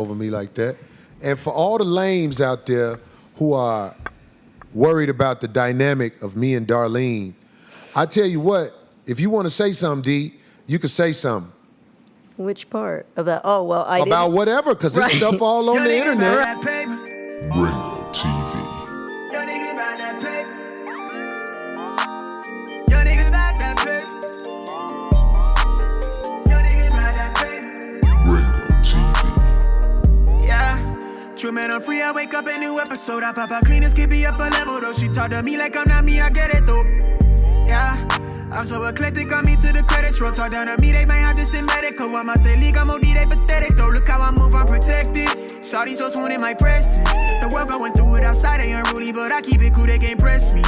over me like that. And for all the lames out there who are worried about the dynamic of me and Darlene, I tell you what, if you want to say something, D, you can say something. Which part? About, oh, well, I About didn't. whatever, because there's stuff all on the internet. Ringo TV. Yo, nigga about that paper. Yo, nigga about that paper. Yo, nigga about that paper. Ringo TV. Yeah. True man, I'm free. I wake up a new episode. I pop out clean and skip up a level though. She talk to me like I'm not me. I get it though. Yeah. I'm so eclectic, on me to the credits roll. Talk down to me, they might have to send medical. I'm out the league, I'm OD, they pathetic though. Look how I move, I'm protected. Shawty so swoon in my presence. The world going through it outside, they unruly, but I keep it cool, they can't press me.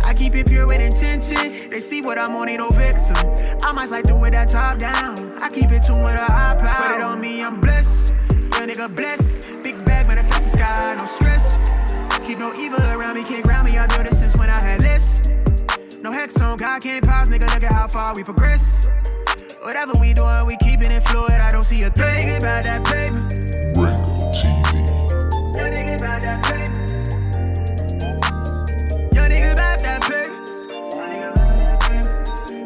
I keep it pure with intention. They see what I'm on, ain't no vixen. I might slide through with that top down. I keep it tuned with a high power. Put it on me, I'm blessed. Young nigga blessed. Big bag, manifest the sky, no stress. Keep no evil around me, can't ground me. I built it since when I had less. No hex on, God can't pause, nigga, look at how far we progress. Whatever we doing, we keeping it fluid, I don't see a thing about that paper. Ringo TV. Yo, nigga about that paper. Yo, nigga about that paper. Yo, nigga about that paper.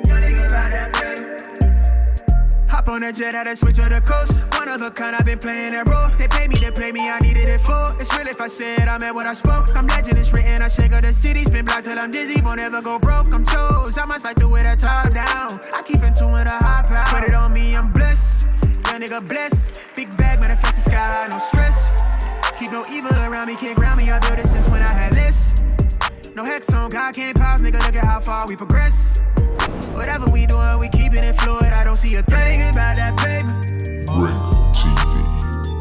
Yo, nigga about that paper. Hop on the jet, had to switch to the coast. One of a kind, I've been playing that role. They pay me to play me, I needed it full. It's real if I said I meant what I spoke. I'm legend, it's written, I shake up the city. Spin block till I'm dizzy, won't ever go broke. I'm chose, I must like to wear that top down. I keep in tune with a high power. Put it on me, I'm blessed. Young nigga blessed. Big bag, manifest the sky, no stress. Keep no evil around me, can't ground me. I built it since when I had less. No hex on, God can't pause, nigga, look at how far we progress. Whatever we doing, we keeping it fluid. I don't see a thing about that paper. Ringo TV.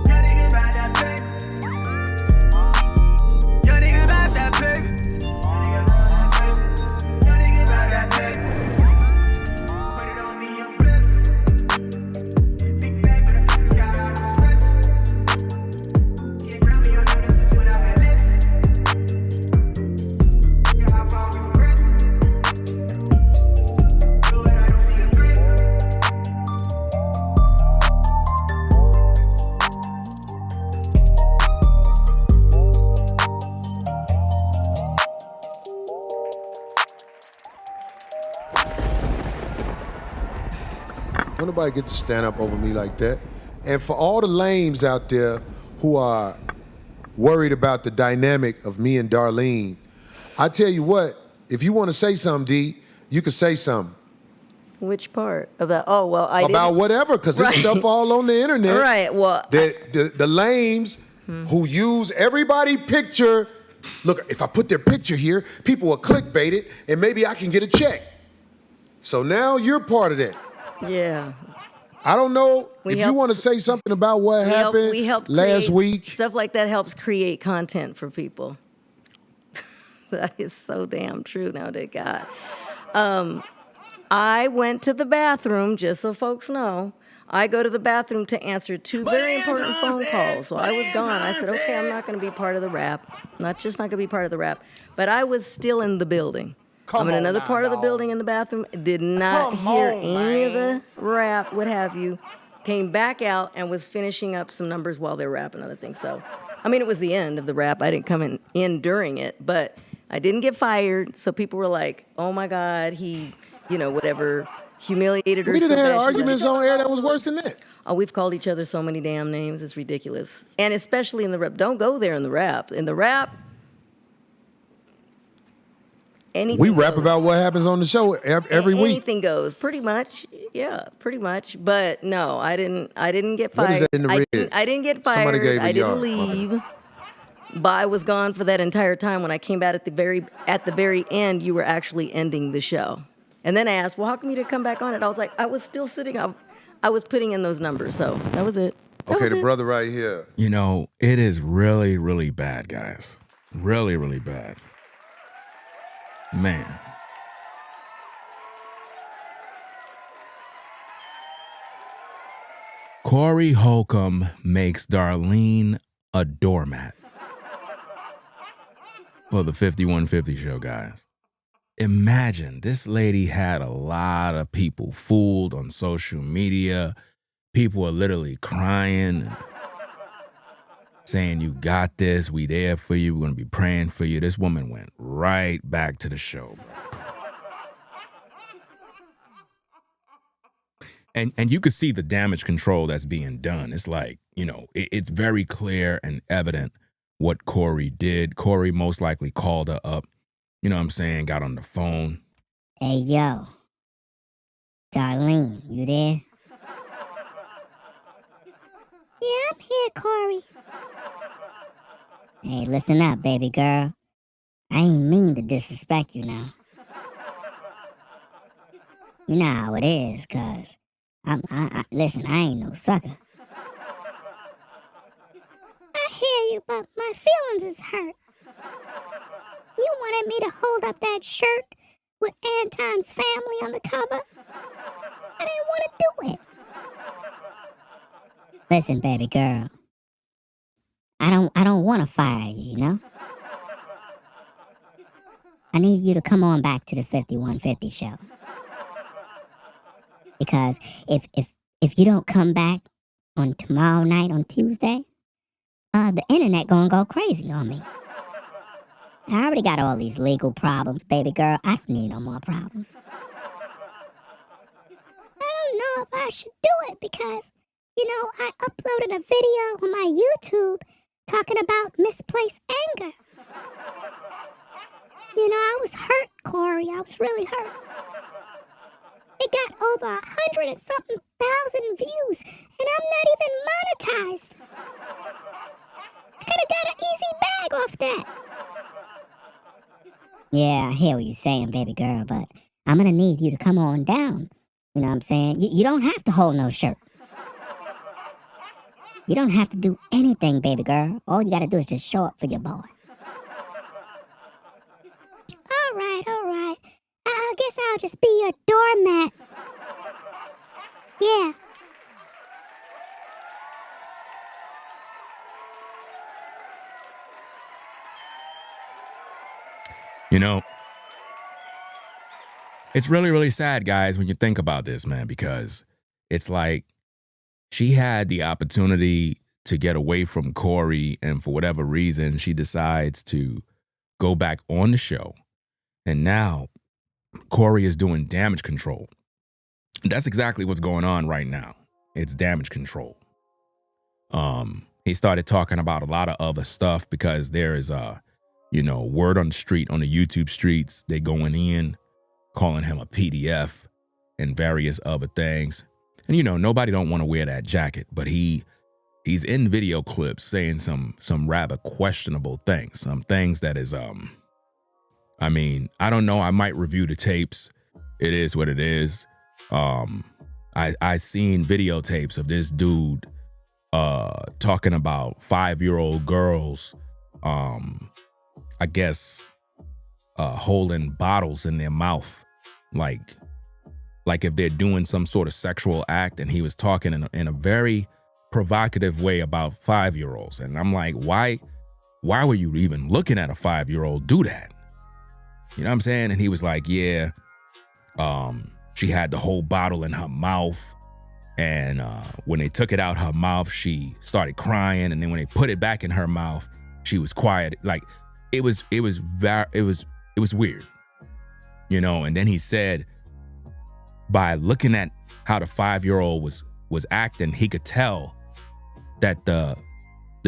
Yo, nigga about that paper. Yo, nigga about that paper. Yo, nigga about that paper. Put it on me, I'm blessed. Big bag, but I the sky, no stress. Can't ground me, I know this since when I had less. Look at how far we progress. Fluid, I don't see a threat. Don't nobody get to stand up over me like that. And for all the lames out there who are worried about the dynamic of me and Darlene, I tell you what, if you want to say something, D, you can say something. Which part? About, oh, well, I About didn't. whatever, because there's stuff all on the internet. Right, well. The lames who use everybody picture. Look, if I put their picture here, people will clickbait it, and maybe I can get a check. So now you're part of that. Yeah. I don't know if you help- want to say something about what happened we help last create- week. Stuff like that helps create content for people. That is so damn true now to God. I went to the bathroom, just so folks know. I go to the bathroom to answer two very important phone calls. So I was gone. I said, okay, I'm not going to be part of the rap. Not going to be part of the rap. But I was still in the building. I'm in another part of the building in the bathroom. Did not hear any of the rap, what have you. Came back out and was finishing up some numbers while they were rapping other things. So, I mean, it was the end of the rap. I didn't come in during it, but I didn't get fired. So people were like, oh my God, he, whatever, humiliated her. We didn't so have bad. arguments on air that was worse than that. Oh, we've called each other so many damn names. It's ridiculous. And especially in the rap. Don't go there in the rap. In the rap, anything We rap goes. about what happens on the show every week. Anything goes, pretty much. Yeah, pretty much. But no, I didn't get What fired. is that in the red? I didn't get Somebody fired. gave a I didn't yard. leave. But I was gone for that entire time. When I came back at the very end, you were actually ending the show. And then I asked, well, how come you didn't come back on it? I was like, I was still sitting up. I was putting in those numbers. So that was it. Okay, the brother right here. You know, it is really, really bad, guys. Really, really bad. Man. Corey Holcomb makes Darlene a doormat for the 5150 show, guys. Imagine this lady had a lot of people fooled on social media. People are literally crying. saying, you got this, we there for you, we're going to be praying for you. This woman went right back to the show. And you could see the damage control that's being done. It's like, it's very clear and evident what Corey did. Corey most likely called her up, you know what I'm saying, got on the phone. Hey, yo. Darlene, you there? Yeah, I'm here, Corey. Hey, listen up, baby girl. I ain't mean to disrespect you now. You know how it is, cuz listen, I ain't no sucker. I hear you, but my feelings is hurt. You wanted me to hold up that shirt with Anton's family on the cover. I didn't want to do it. Listen, baby girl. I don't want to fire you, you know? I need you to come on back to the 5150 show. Because if you don't come back on tomorrow night on Tuesday, the internet gonna go crazy on me. I already got all these legal problems, baby girl. I don't need no more problems. I don't know if I should do it because, I uploaded a video on my YouTube talking about misplaced anger. I was hurt, Corey. I was really hurt. It got over 100 and something thousand views, and I'm not even monetized. I could have got an easy bag off that. Yeah, I hear what you're saying, baby girl, but I'm gonna need you to come on down. You know what I'm saying? You don't have to hold no shirt. You don't have to do anything, baby girl. All you gotta do is just show up for your boy. All right. I guess I'll just be your doormat. Yeah. It's really, really sad, guys, when you think about this, man, because it's like she had the opportunity to get away from Corey, and for whatever reason, she decides to go back on the show. And now Corey is doing damage control. That's exactly what's going on right now. It's damage control. He started talking about a lot of other stuff because there is word on the street, on the YouTube streets, they going in, calling him a PDF and various other things. And nobody don't want to wear that jacket, but he's in video clips saying some rather questionable things, some things that is I don't know. I might review the tapes. It is what it is. I seen videotapes of this dude talking about 5-year-old girls, I guess, holding bottles in their mouth, like if they're doing some sort of sexual act. And he was talking in a very provocative way about 5-year-olds. And I'm like, why were you even looking at a 5-year-old do that? You know what I'm saying? And he was like, yeah, she had the whole bottle in her mouth. And when they took it out her mouth, she started crying. And then when they put it back in her mouth, she was quiet. Like it was weird, And then he said, by looking at how the 5-year-old was acting, he could tell that the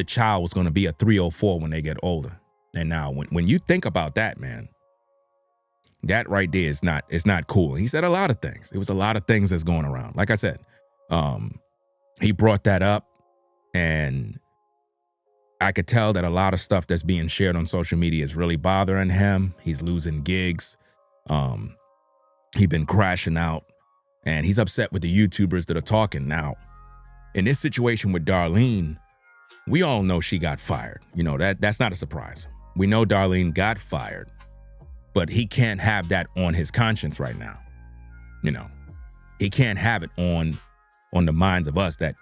child was going to be a 3 or 4 when they get older. And now when you think about that, man, that right there is not cool. And he said a lot of things. It was a lot of things that's going around. Like I said, he brought that up, and I could tell that a lot of stuff that's being shared on social media is really bothering him. He's losing gigs. He's been crashing out, and he's upset with the YouTubers that are talking. Now, in this situation with Darlene, we all know she got fired. That's not a surprise. We know Darlene got fired, but he can't have that on his conscience right now. He can't have it on the minds of us that,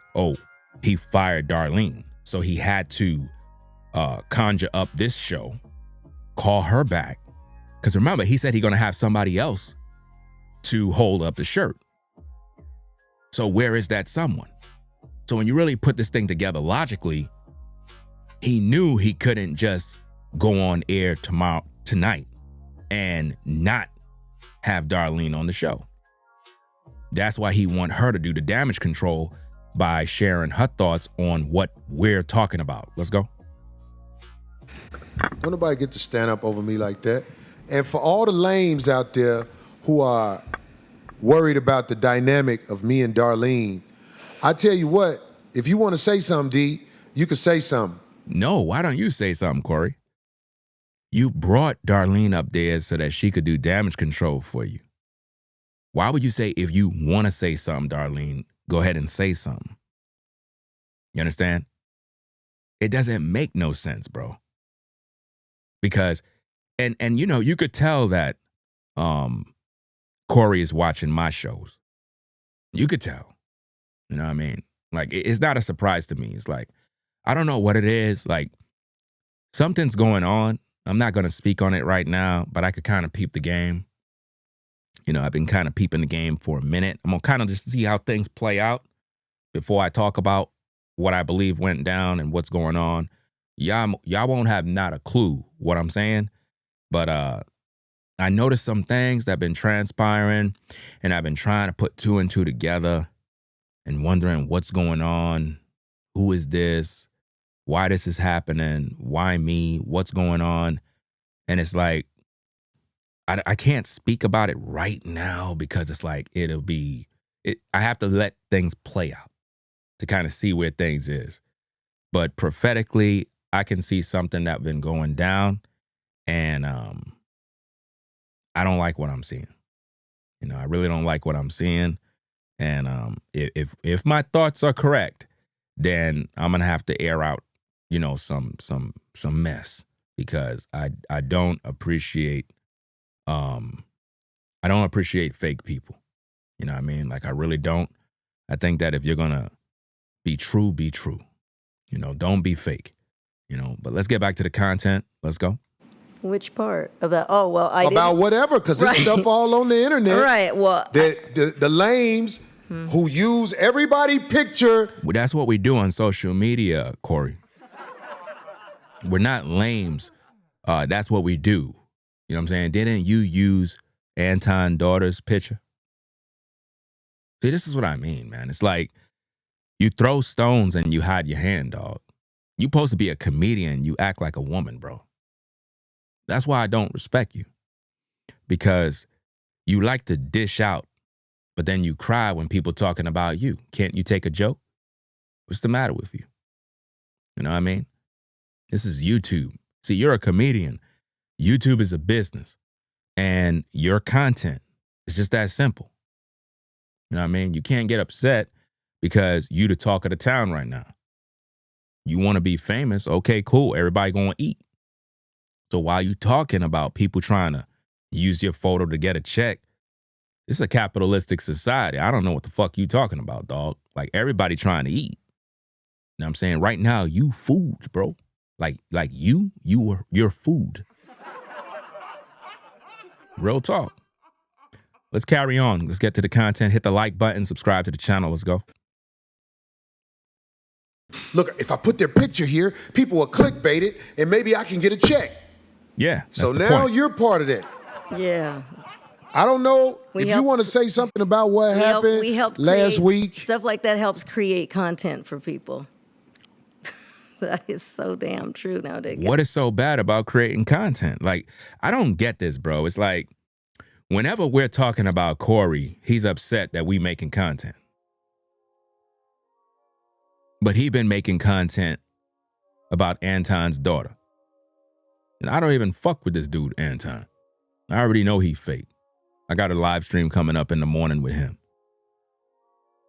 he fired Darlene. So he had to conjure up this show, call her back. Because remember, he said he's going to have somebody else to hold up the shirt. So where is that someone? So when you really put this thing together logically, he knew he couldn't just go on air tonight and not have Darlene on the show. That's why he want her to do the damage control by sharing her thoughts on what we're talking about. Let's go. Don't nobody get to stand up over me like that. And for all the lames out there who are worried about the dynamic of me and Darlene, I tell you what, if you want to say something, D, you can say something. No, why don't you say something, Corey? You brought Darlene up there so that she could do damage control for you. Why would you say, if you want to say something, Darlene, go ahead and say something? You understand? It doesn't make no sense, bro. Because, and you know, you could tell that Corey is watching my shows. You could tell. You know what I mean? Like, it's not a surprise to me. It's like, I don't know what it is. Like, something's going on. I'm not going to speak on it right now, but I could kind of peep the game. You know, I've been kind of peeping the game for a minute. I'm going to kind of just see how things play out before I talk about what I believe went down and what's going on. Y'all won't have not a clue what I'm saying, but I noticed some things that have been transpiring, and I've been trying to put two and two together and wondering what's going on, who is this, why this is happening, why me, what's going on. And it's like, I can't speak about it right now because it's like I have to let things play out to kind of see where things is. But prophetically, I can see something that's been going down, and I don't like what I'm seeing. You know, I really don't like what I'm seeing. And if my thoughts are correct, then I'm gonna have to air out, you know, some mess, because I don't appreciate fake people. You know what I mean? Like, I really don't. I think that if you're gonna be true, be true. You know, don't be fake. You know, but let's get back to the content. Let's go. Which part of that? Oh, well, about whatever, because there's stuff all on the internet. Right. Well, the lames who use everybody picture. Well, that's what we do on social media, Corey. We're not lames. That's what we do. You know what I'm saying? Didn't you use Anton's daughter's picture? See, this is what I mean, man. It's like you throw stones and you hide your hand, dog. You supposed to be a comedian. You act like a woman, bro. That's why I don't respect you. Because you like to dish out, but then you cry when people talking about you. Can't you take a joke? What's the matter with you? You know what I mean? This is YouTube. See, you're a comedian. YouTube is a business. And your content is just that simple. You know what I mean? You can't get upset because you the talk of the town right now. You want to be famous? Okay, cool. Everybody going to eat. So while you talking about people trying to use your photo to get a check, it's a capitalistic society. I don't know what the fuck you talking about, dog. Like, everybody trying to eat. You know what I'm saying? Right now, you food, bro. Like you're food. Real talk. Let's carry on. Let's get to the content. Hit the like button. Subscribe to the channel. Let's go. Look, if I put their picture here, people will clickbait it, and maybe I can get a check. Yeah. So now you're part of that. Yeah. I don't know if you want to say something about what happened last week. Stuff like that helps create content for people. That is so damn true nowadays. What is so bad about creating content? Like, I don't get this, bro. It's like, whenever we're talking about Corey, he's upset that we making content. But he been making content about Anton's daughter. And I don't even fuck with this dude, Anton. I already know he fake. I got a live stream coming up in the morning with him.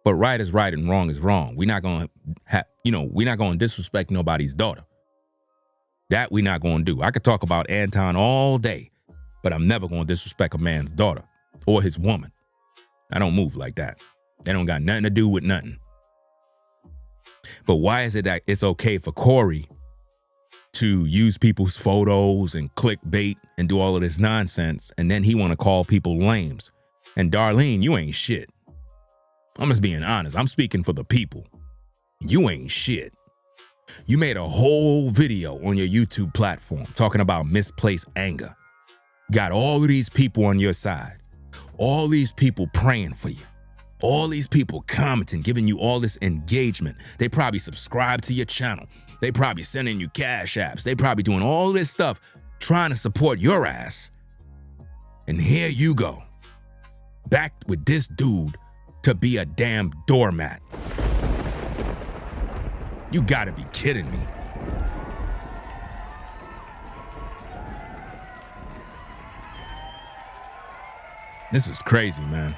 But right is right and wrong is wrong. We're not going to we're not going to disrespect nobody's daughter. That we're not going to do. I could talk about Anton all day, but I'm never going to disrespect a man's daughter or his woman. I don't move like that. They don't got nothing to do with nothing. But why is it that it's okay for Corey to use people's photos and clickbait and do all of this nonsense, and then he want to call people lames? And Darlene, you ain't shit. I'm just being honest. I'm speaking for the people. You ain't shit. You made a whole video on your YouTube platform talking about misplaced anger. Got all of these people on your side. All these people praying for you. All these people commenting, giving you all this engagement. They probably subscribe to your channel. They probably sending you cash apps. They probably doing all this stuff trying to support your ass. And here you go, back with this dude to be a damn doormat. You gotta be kidding me. This is crazy, man.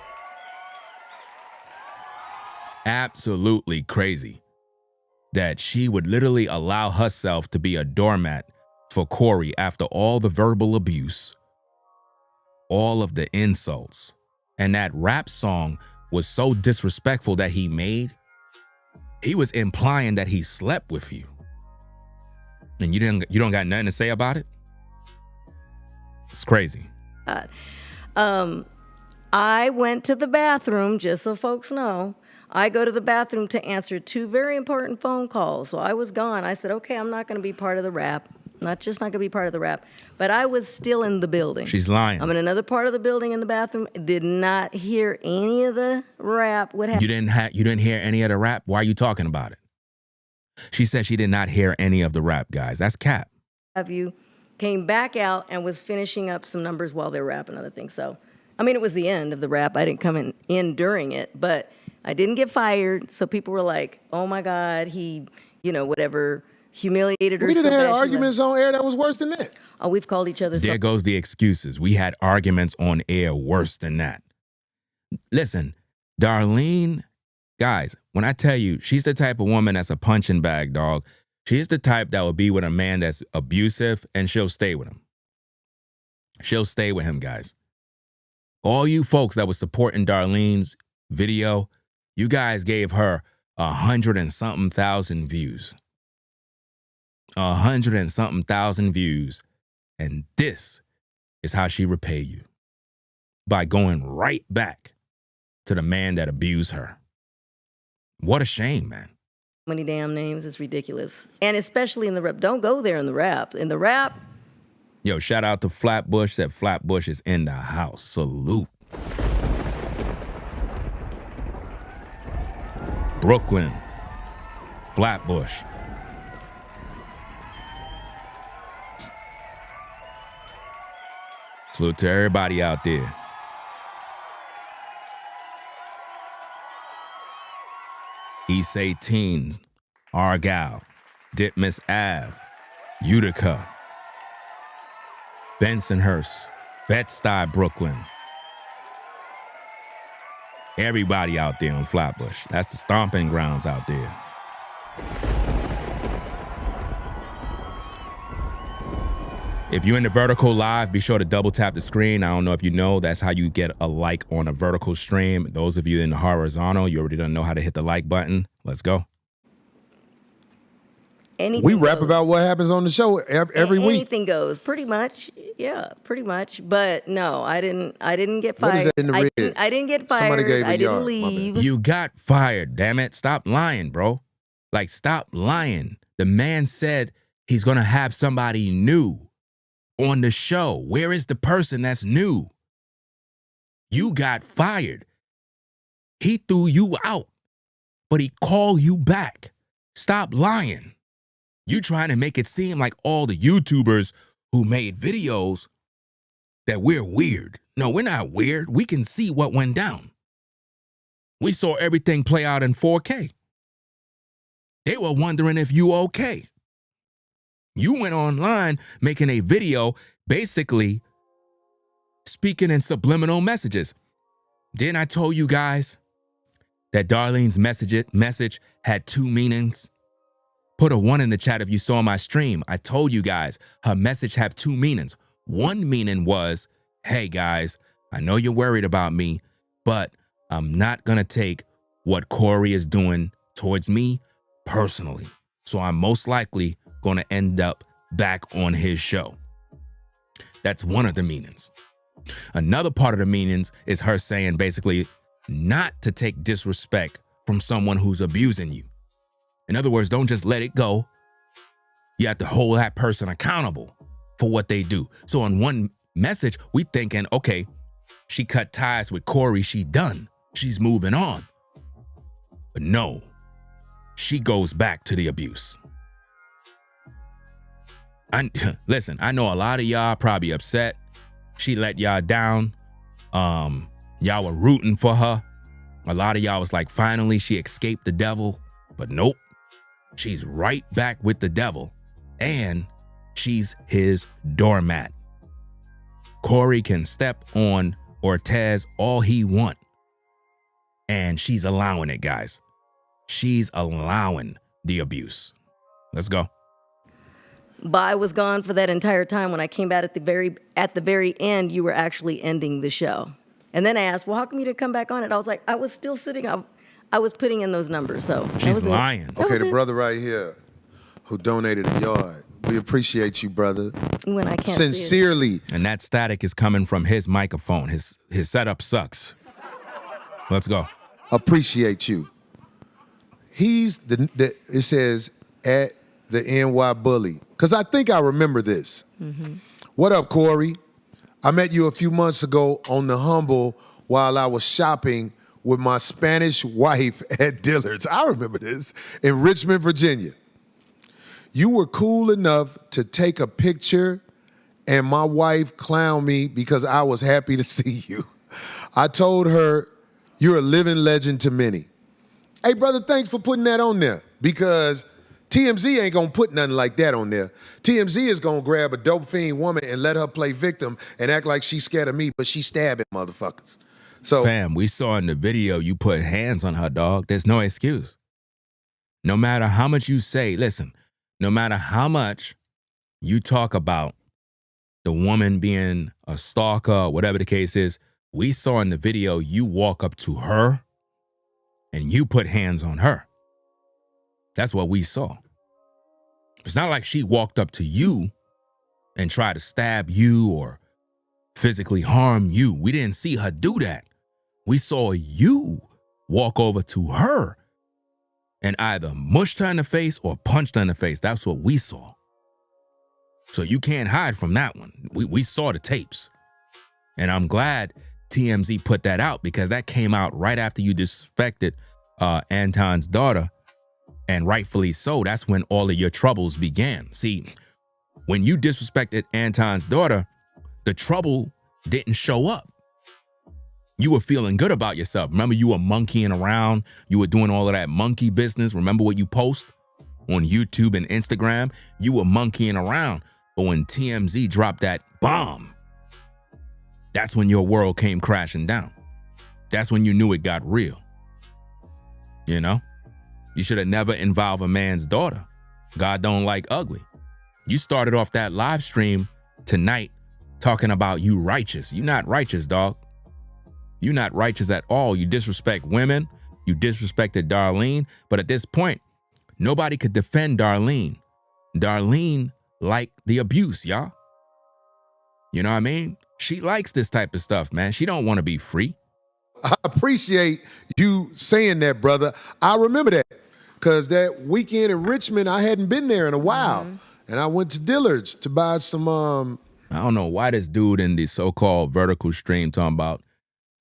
Absolutely crazy that she would literally allow herself to be a doormat for Corey after all the verbal abuse, all of the insults, and that rap song was so disrespectful that he made. He was implying that he slept with you, and you don't got nothing to say about it. It's crazy. I went to the bathroom, just so folks know. I go to the bathroom to answer 2 very important phone calls. So I was gone. I said, okay, I'm not going to be part of the rap. Not going to be part of the rap. But I was still in the building. She's lying. I'm in another part of the building in the bathroom. Did not hear any of the rap. What happened? You didn't hear any of the rap? Why are you talking about it? She said she did not hear any of the rap, guys. That's cap. Have you came back out and was finishing up some numbers while they were rapping other things. So, I mean, it was the end of the rap. I didn't come in during it, but I didn't get fired. So people were like, oh my God, he, whatever, humiliated her. We didn't so have bad, arguments on air that was worse than that. Oh, we've called each other. There goes the excuses. We had arguments on air worse than that. Listen, Darlene, guys, when I tell you, she's the type of woman that's a punching bag, dog. She's the type that will be with a man that's abusive, and she'll stay with him. She'll stay with him, guys. All you folks that was supporting Darlene's video, you guys gave her 100 and something thousand views. 100 and something thousand views. And this is how she repay you. By going right back to the man that abused her. What a shame, man. Many damn names. It's ridiculous. And especially in the rap. Don't go there in the rap. In the rap. Yo, shout out to Flatbush. That Flatbush is in the house. Salute. Brooklyn. Flatbush. Salute to everybody out there. East 18, Argyle, Ditmas Ave, Utica, Bensonhurst, Bed-Stuy, Brooklyn. Everybody out there on Flatbush. That's the stomping grounds out there. If you're in the vertical live, be sure to double tap the screen. I don't know if you know, that's how you get a like on a vertical stream. Those of you in the horizontal, you already don't know how to hit the like button. Let's go. Anything we rap goes. about what happens on the show every week. Anything goes, pretty much. Yeah, pretty much. But no, I didn't get fired. What is that in the red? I didn't get fired. Somebody gave a I didn't yard. leave. You got fired, damn it. Stop lying, bro. Like, stop lying. The man said he's going to have somebody new on the show. Where is the person that's new? You got fired. He threw you out, but he called you back. Stop lying. You trying to make it seem like all the YouTubers who made videos that we're weird. No, we're not weird. We can see what went down. We saw everything play out in 4K. They were wondering if you okay. You went online making a video basically speaking in subliminal messages. Didn't I tell you guys that Darlene's message had 2 meanings? Put a 1 in the chat if you saw my stream. I told you guys her message had 2 meanings. One meaning was, hey guys, I know you're worried about me, but I'm not gonna take what Corey is doing towards me personally. So I'm most likely gonna end up back on his show. That's one of the meanings. Another part of the meanings is her saying basically not to take disrespect from someone who's abusing you. In other words, don't just let it go. You have to hold that person accountable for what they do. So in one message, we thinking, okay, she cut ties with Corey. She done. She's moving on. But no, she goes back to the abuse. Listen, I know a lot of y'all probably upset. She let y'all down. Y'all were rooting for her. A lot of y'all was like, finally, she escaped the devil. But nope, she's right back with the devil. And she's his doormat. Corey can step on Ortiz all he want. And she's allowing it, guys. She's allowing the abuse. Let's go. But I was gone for that entire time. When I came back at the very end, you were actually ending the show. And then I asked, well, how come you didn't come back on it? I was like, I was still sitting up. I was putting in those numbers, so. She's lying. Okay, the brother right here who donated a yard. We appreciate you, brother. When I can't Sincerely. See it. And that static is coming from his microphone. His setup sucks. Let's go. Appreciate you. He's it says at the NY Bully. Because I think I remember this. Mm-hmm. What up, Corey? I met you a few months ago on the Humble while I was shopping with my Spanish wife at Dillard's. I remember this, in Richmond, Virginia. You were cool enough to take a picture and my wife clowned me because I was happy to see you. I told her, you're a living legend to many. Hey, brother, thanks for putting that on there because TMZ ain't gonna put nothing like that on there. TMZ is gonna grab a dope fiend woman and let her play victim and act like she's scared of me, but she's stabbing motherfuckers. So, fam, we saw in the video you put hands on her, dog. There's no excuse. No matter how much you say, listen, no matter how much you talk about the woman being a stalker or whatever the case is, we saw in the video you walk up to her and you put hands on her. That's what we saw. It's not like she walked up to you and tried to stab you or physically harm you. We didn't see her do that. We saw you walk over to her and either mushed her in the face or punched her in the face. That's what we saw. So you can't hide from that one. We saw the tapes. And I'm glad TMZ put that out because that came out right after you disrespected Anton's daughter. And rightfully so. That's when all of your troubles began. See, when you disrespected Anton's daughter, the trouble didn't show up. You were feeling good about yourself. Remember, you were monkeying around. You were doing all of that monkey business. Remember what you post on YouTube and Instagram? You were monkeying around. But when TMZ dropped that bomb, that's when your world came crashing down. That's when you knew it got real. You know? You should have never involved a man's daughter. God don't like ugly. You started off that live stream tonight talking about you righteous. You're not righteous, dog. You're not righteous at all. You disrespect women. You disrespected Darlene. But at this point, nobody could defend Darlene. Darlene liked the abuse, y'all. You know what I mean? She likes this type of stuff, man. She don't want to be free. I appreciate you saying that, brother. I remember that because that weekend in Richmond, I hadn't been there in a while. Mm-hmm. And I went to Dillard's to buy some... I don't know why this dude in the so-called vertical stream talking about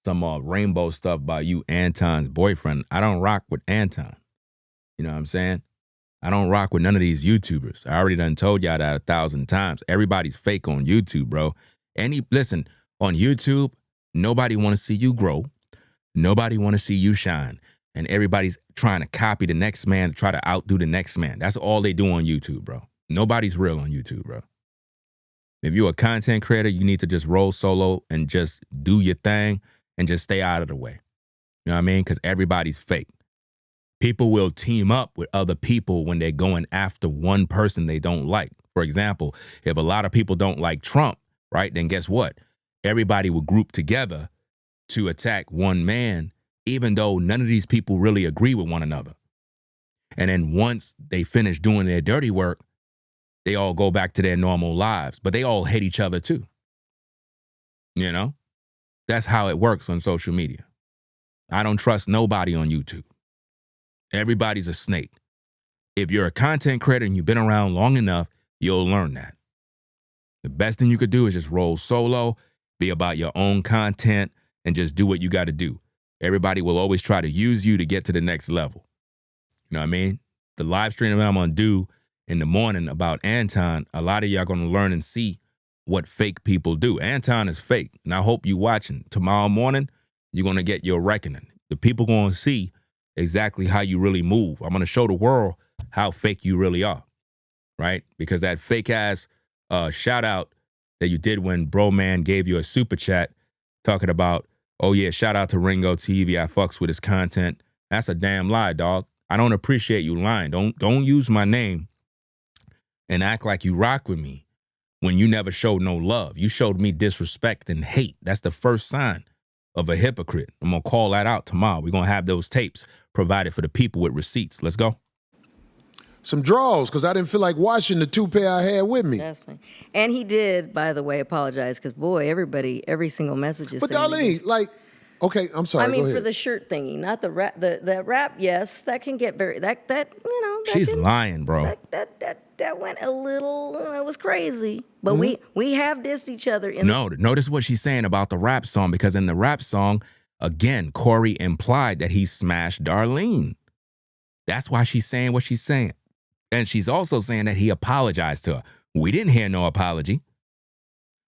some rainbow stuff by you, Anton's boyfriend. I don't rock with Anton. You know what I'm saying? I don't rock with none of these YouTubers. I already done told y'all that 1,000 times. Everybody's fake on YouTube, bro. Listen, on YouTube, nobody want to see you grow. Nobody want to see you shine. And everybody's trying to copy the next man, to try to outdo the next man. That's all they do on YouTube, bro. Nobody's real on YouTube, bro. If you're a content creator, you need to just roll solo and just do your thing and just stay out of the way. You know what I mean? Because everybody's fake. People will team up with other people when they're going after one person they don't like. For example, if a lot of people don't like Trump, right, then guess what? Everybody will group together to attack one man, even though none of these people really agree with one another. And then once they finish doing their dirty work, they all go back to their normal lives, but they all hate each other too. You know, that's how it works on social media. I don't trust nobody on YouTube. Everybody's a snake. If you're a content creator and you've been around long enough, you'll learn that. The best thing you could do is just roll solo, be about your own content, and just do what you got to do. Everybody will always try to use you to get to the next level. You know what I mean? The live stream that I'm going to do in the morning about Anton, a lot of y'all going to learn and see what fake people do. Anton is fake, and I hope you watching. Tomorrow morning, you're going to get your reckoning. The people going to see exactly how you really move. I'm going to show the world how fake you really are, right? Because that fake ass shout out that you did when Bro Man gave you a super chat talking about, oh yeah, shout out to Ringo TV, I fucks with his content. That's a damn lie, dog. I don't appreciate you lying. Don't use my name and act like you rock with me when you never showed no love. You showed me disrespect and hate. That's the first sign of a hypocrite. I'm going to call that out tomorrow. We're going to have those tapes provided for the people with receipts. Let's go. Some draws, because I didn't feel like washing the 2 pair I had with me. That's fine. And he did, by the way, apologize, because, boy, every single message is But saying Darlene, like, okay, I'm sorry, I mean, go ahead. for the shirt thingy, not the rap. The rap, yes, that can get very, that you know. That She's can, lying, bro. That went a little, it was crazy. But we have dissed each other. No, notice what she's saying about the rap song, because in the rap song, again, Corey implied that he smashed Darlene. That's why she's saying what she's saying. And she's also saying that he apologized to her. We didn't hear no apology.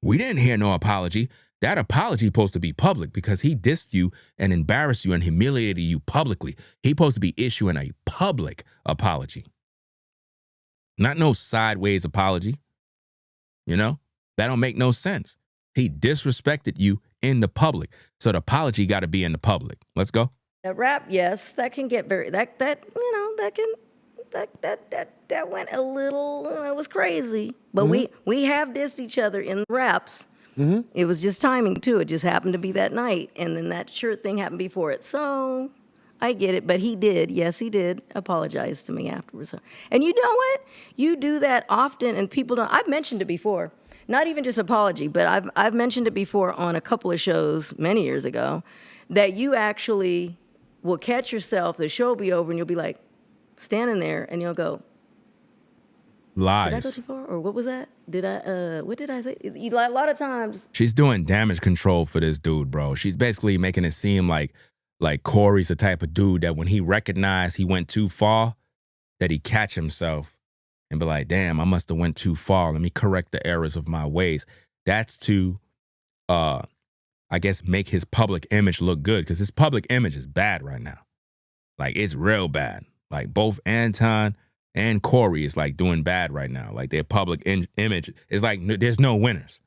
That apology supposed to be public because he dissed you and embarrassed you and humiliated you publicly. He supposed to be issuing a public apology. Not no sideways apology. You know? That don't make no sense. He disrespected you in the public. So the apology got to be in the public. Let's go. That rap, yes, that can get very, that you know, that went a little, it was crazy. But we have dissed each other in raps. It was just timing, too. It just happened to be that night. And then that shirt thing happened before it. So I get it. But he did, yes, he did apologize to me afterwards. And you know what? You do that often, and people don't. I've mentioned it before. Not even just apology, but I've mentioned it before on a couple of shows many years ago, that you actually will catch yourself, the show will be over, and you'll be like, standing there, and you'll go, lies. Did I go too far? Or what was that? What did I say? A lot of times. She's doing damage control for this dude, bro. She's basically making it seem like Corey's the type of dude that when he recognized he went too far, that he catch himself and be like, damn, I must have went too far. Let me correct the errors of my ways. That's to, I guess, make his public image look good, because his public image is bad right now. Like, it's real bad. Like, both Anton and Corey is, like, doing bad right now. Like, their public image is like, there's no winners.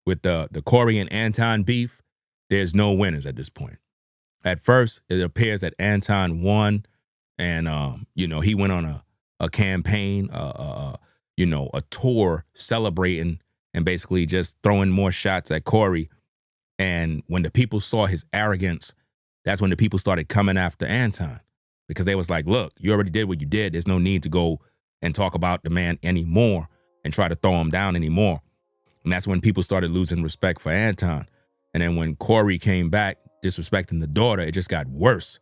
With the Corey and Anton beef, there's no winners at this point. At first, it appears that Anton won, and, you know, he went on a campaign, you know, a tour celebrating and basically just throwing more shots at Corey. And when the people saw his arrogance, that's when the people started coming after Anton. Because they was like, look, you already did what you did. There's no need to go and talk about the man anymore and try to throw him down anymore. And that's when people started losing respect for Anton. And then when Corey came back disrespecting the daughter, it just got worse.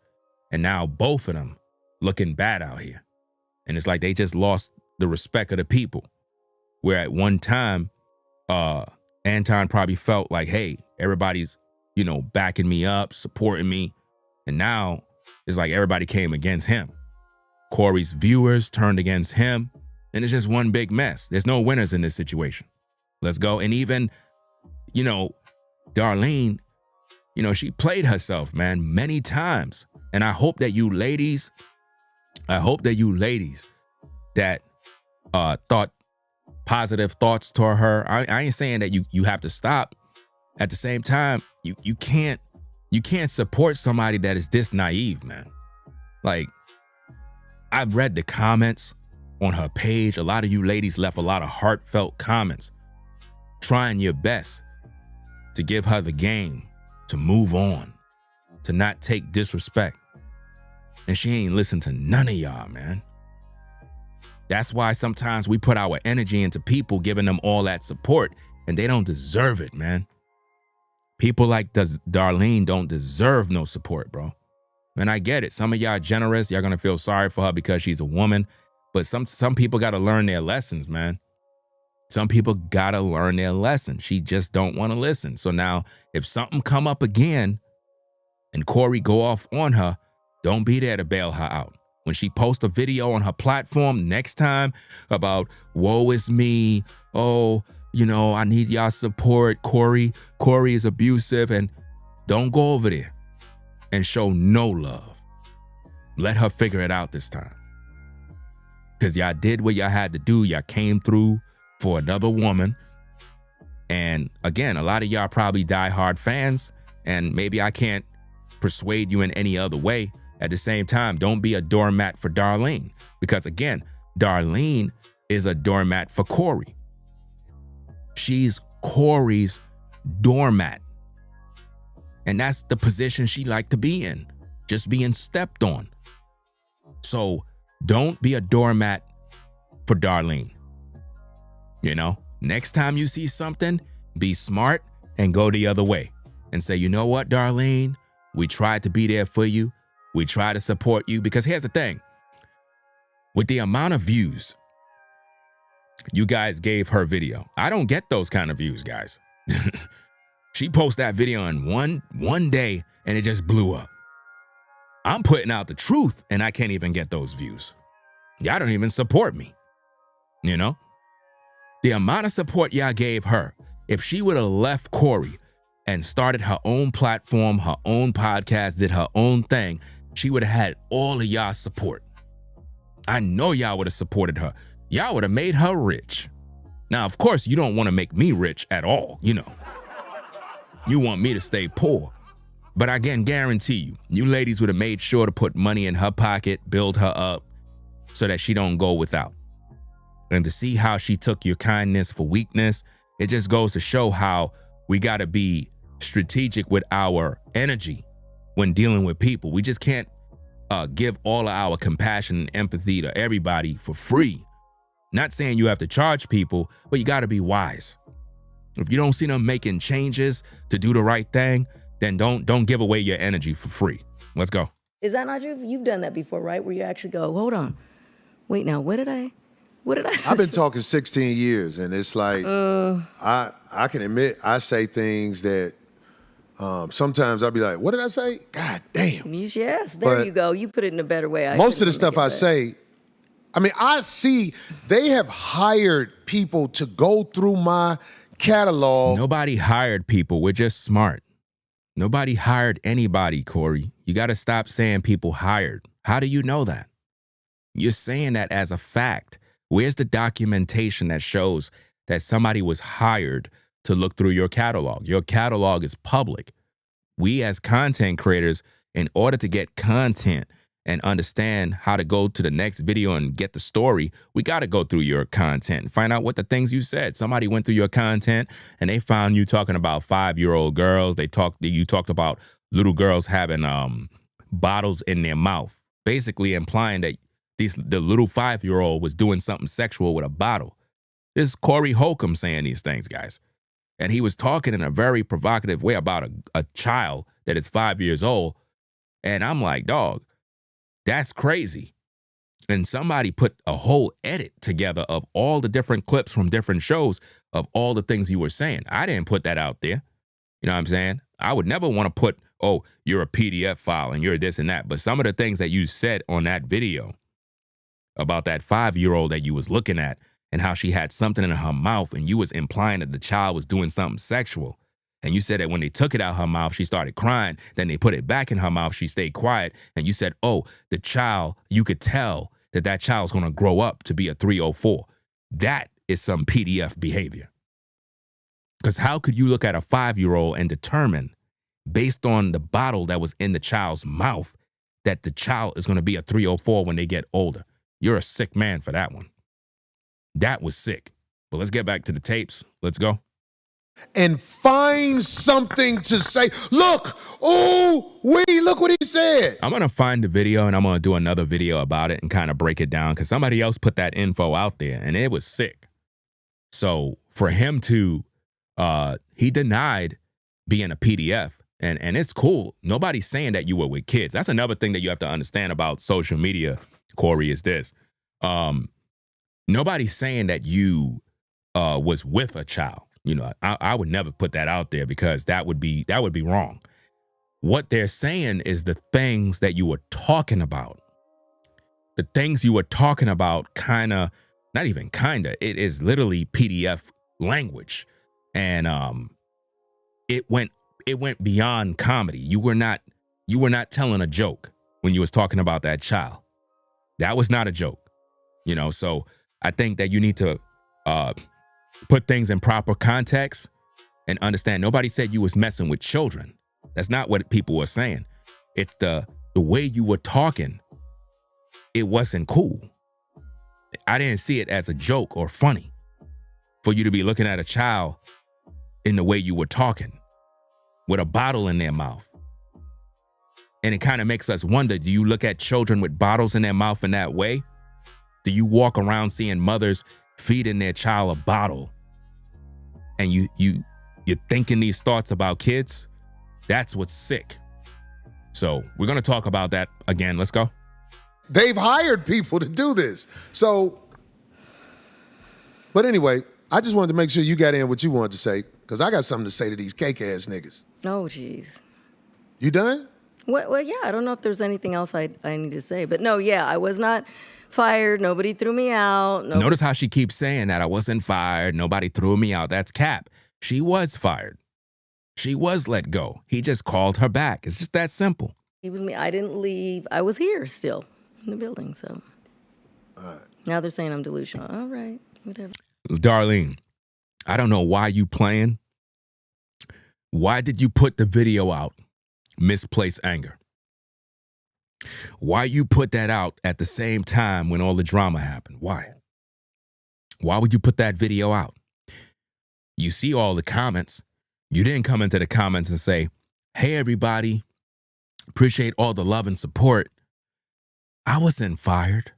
And now both of them looking bad out here. And it's like they just lost the respect of the people. Where at one time, Anton probably felt like, hey, everybody's, you know, backing me up, supporting me. And now it's like everybody came against him. Corey's viewers turned against him. And it's just one big mess. There's no winners in this situation. Let's go. And even, you know, Darlene, you know, she played herself, man, many times. And I hope that you ladies that thought positive thoughts toward her. I ain't saying that you have to stop. At the same time, you can't support somebody that is this naive, man. Like, I've read the comments on her page. A lot of you ladies left a lot of heartfelt comments, trying your best to give her the game, to move on, to not take disrespect. And she ain't listened to none of y'all, man. That's why sometimes we put our energy into people giving them all that support, and they don't deserve it, man. People like Darlene don't deserve no support, bro. And I get it. Some of y'all generous. Y'all gonna feel sorry for her because she's a woman. But some people got to learn their lessons, man. Some people got to learn their lesson. She just don't want to listen. So now if something come up again and Corey go off on her, don't be there to bail her out. When she posts a video on her platform next time about, woe is me, oh, you know, I need y'all support, Corey is abusive, and don't go over there and show no love. Let her figure it out this time. Because y'all did what y'all had to do. Y'all came through for another woman. And again, a lot of y'all probably diehard fans, and maybe I can't persuade you in any other way. At the same time, don't be a doormat for Darlene. Because again, Darlene is a doormat for Corey. She's Corey's doormat. And that's the position she liked to be in, just being stepped on. So don't be a doormat for Darlene. You know, next time you see something, be smart and go the other way and say, you know what, Darlene, we tried to be there for you. We try to support you. Because here's the thing, with the amount of views you guys gave her video, I don't get those kind of views, guys. She posted that video in one day and it just blew up. I'm putting out the truth and I can't even get those views. Y'all don't even support me. You know? The amount of support y'all gave her, if she would have left Corey and started her own platform, her own podcast, did her own thing, she would have had all of y'all support. I know y'all would have supported her. Y'all would have made her rich. Now, of course, you don't want to make me rich at all, you know. You want me to stay poor. But I can guarantee you, you ladies would have made sure to put money in her pocket, build her up, so that she don't go without. And to see how she took your kindness for weakness, it just goes to show how we got to be strategic with our energy when dealing with people. We just can't give all of our compassion and empathy to everybody for free. Not saying you have to charge people, but you got to be wise. If you don't see them making changes to do the right thing, then don't give away your energy for free. Let's go. Is that not true? You've done that before, right? Where you actually go, hold on. Wait, now, what did I I've been talking 16 years, and it's like, I can admit I say things that sometimes I'll be like, what did I say? God damn. Yes, there you go. You put it in a better way. Most of the stuff I say, I mean, I see they have hired people to go through my catalog. Nobody hired people. We're just smart. Nobody hired anybody, Corey. You got to stop saying people hired. How do you know that? You're saying that as a fact. Where's the documentation that shows that somebody was hired to look through your catalog? Your catalog is public. We as content creators, in order to get content and understand how to go to the next video and get the story, we got to go through your content and find out what the things you said. Somebody went through your content and they found you talking about 5-year-old girls. You talked about little girls having bottles in their mouth, basically implying that the little 5-year-old was doing something sexual with a bottle. This is Corey Holcomb saying these things, guys. And he was talking in a very provocative way about a child that is 5 years old. And I'm like, dog, that's crazy. And somebody put a whole edit together of all the different clips from different shows of all the things you were saying. I didn't put that out there. You know what I'm saying? I would never want to put, oh, you're a PDF file and you're this and that. But some of the things that you said on that video about that 5-year-old that you was looking at and how she had something in her mouth and you was implying that the child was doing something sexual. And you said that when they took it out her mouth, she started crying. Then they put it back in her mouth. She stayed quiet. And you said, oh, the child, you could tell that child's going to grow up to be a 304. That is some PDF behavior. Because how could you look at a 5-year-old and determine, based on the bottle that was in the child's mouth, that the child is going to be a 304 when they get older? You're a sick man for that one. That was sick. But let's get back to the tapes. Let's go. And find something to say. Look, look what he said. I'm going to find the video and I'm going to do another video about it and kind of break it down because somebody else put that info out there and it was sick. So for him to, he denied being a PDF and it's cool. Nobody's saying that you were with kids. That's another thing that you have to understand about social media, Corey, is this. Nobody's saying that you was with a child. You know, I would never put that out there because that would be wrong. What they're saying is the things that you were talking about. The things you were talking about not even it is literally PDF language. And it went beyond comedy. You were not telling a joke when you was talking about that child. That was not a joke. You know, so I think that you need to put things in proper context and understand nobody said you was messing with children. That's not what people were saying. It's the way you were talking. It wasn't cool. I didn't see it as a joke or funny for you to be looking at a child in the way you were talking with a bottle in their mouth. And it kind of makes us wonder, do you look at children with bottles in their mouth in that way? Do you walk around seeing mothers feeding their child a bottle and you're thinking these thoughts about kids? That's what's sick. So we're going to talk about that again. Let's go. They've hired people to do this. So, but anyway, I just wanted to make sure you got in what you wanted to say, because I got something to say to these cake-ass niggas. Oh, jeez. You done? Well, yeah, I don't know if there's anything else I need to say. But no, yeah, I was not fired. Nobody threw me out. Notice how she keeps saying that I wasn't fired. Nobody threw me out. That's cap. She was fired. She was let go. He just called her back. It's just that simple. It was me. I didn't leave. I was here still in the building. So now they're saying I'm delusional. All right, whatever. Darlene, I don't know why you playing. Why did you put the video out? Misplaced anger. Why you put that out at the same time when all the drama happened? Why? Why would you put that video out? You see all the comments. You didn't come into the comments and say, hey, everybody, appreciate all the love and support. I wasn't fired.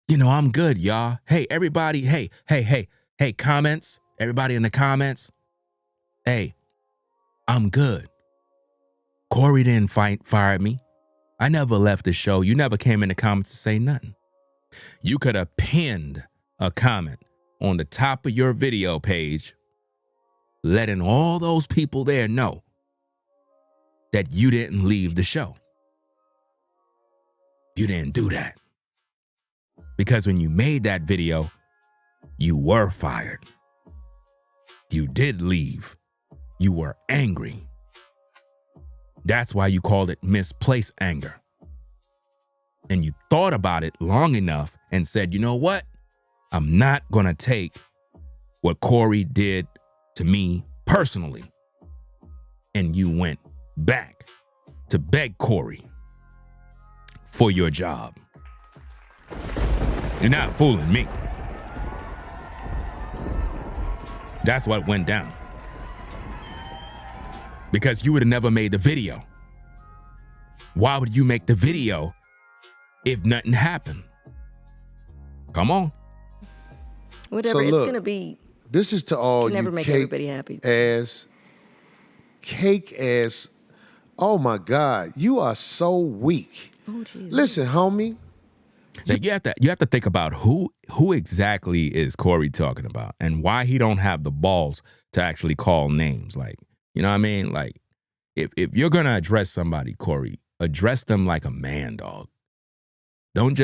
You know, I'm good, y'all. Hey, everybody. Hey, comments. Everybody in the comments. Hey, I'm good. Corey didn't fire me. I never left the show. You never came in the comments to say nothing. You could have pinned a comment on the top of your video page, letting all those people there know that you didn't leave the show. You didn't do that. Because when you made that video, you were fired. You did leave. You were angry. That's why you called it misplaced anger. And you thought about it long enough and said, you know what? I'm not going to take what Corey did to me personally. And you went back to beg Corey for your job. You're not fooling me. That's what went down. Because you would have never made the video. Why would you make the video if nothing happened? Come on. Whatever, So it's look, going to be. This is to all Can never you make everybody happy. cake ass. Oh my God, you are so weak. Oh, geez. Listen, homie. Now, you have to think about who exactly is Corey talking about and why he don't have the balls to actually call names. Like, you know what I mean? Like, if you're gonna address somebody, Corey, address them like a man, dog. Don't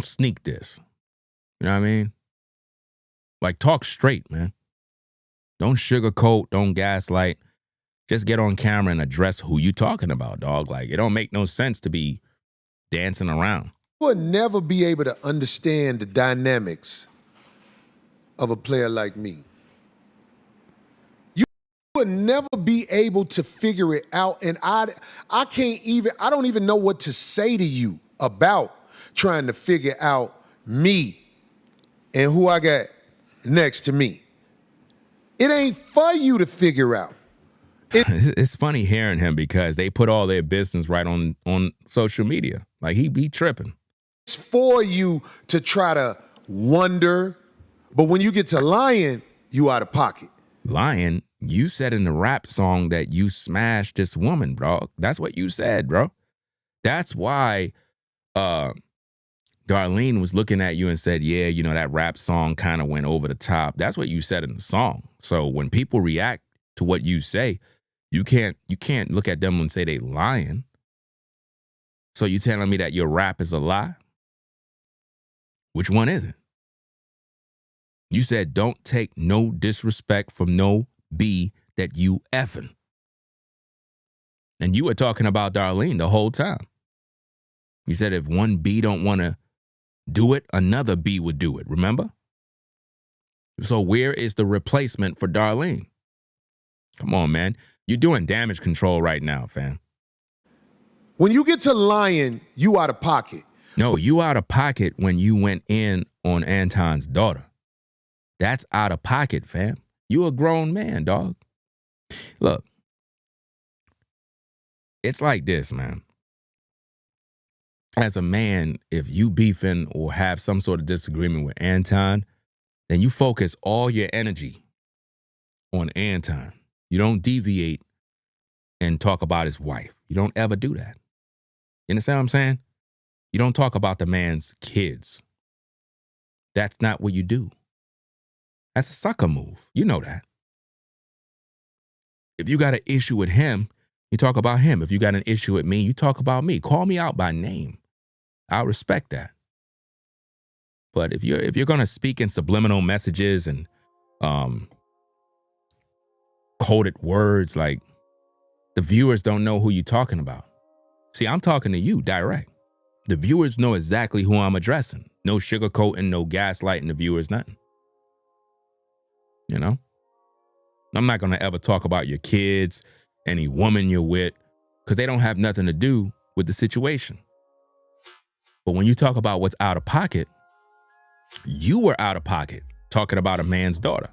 sneak this. You know what I mean? Like, talk straight, man. Don't sugarcoat, don't gaslight. Just get on camera and address who you talking about, dog. Like, it don't make no sense to be dancing around. You would never be able to understand the dynamics of a player like me. You would never be able to figure it out. And I don't even know what to say to you about trying to figure out me and who I got next to me. It ain't for you to figure out. It's funny hearing him because they put all their business right on social media. Like, he be tripping. It's for you to try to wonder, but when you get to lying, you out of pocket. Lying, you said in the rap song that you smashed this woman, bro. That's what you said, bro. That's why Darlene was looking at you and said, yeah, you know, that rap song kind of went over the top. That's what you said in the song. So when people react to what you say, you can't look at them and say they lying. So you telling me that your rap is a lie? Which one is it? You said don't take no disrespect from no B that you effing. And you were talking about Darlene the whole time. You said if one B don't want to do it, another B would do it, remember? So where is the replacement for Darlene? Come on, man. You're doing damage control right now, fam. When you get to lying, you out of pocket. No, you out of pocket when you went in on Anton's daughter. That's out of pocket, fam. You a grown man, dog. Look, it's like this, man. As a man, if you beefing or have some sort of disagreement with Anton, then you focus all your energy on Anton. You don't deviate and talk about his wife. You don't ever do that. You understand what I'm saying? You don't talk about the man's kids. That's not what you do. That's a sucker move. You know that. If you got an issue with him, you talk about him. If you got an issue with me, you talk about me. Call me out by name. I'll respect that. But if you're gonna speak in subliminal messages and coded words, like, the viewers don't know who you're talking about. See, I'm talking to you direct. The viewers know exactly who I'm addressing. No sugarcoating, no gaslighting the viewers, nothing. You know? I'm not gonna ever talk about your kids, any woman you're with, because they don't have nothing to do with the situation. But when you talk about what's out of pocket, you were out of pocket talking about a man's daughter.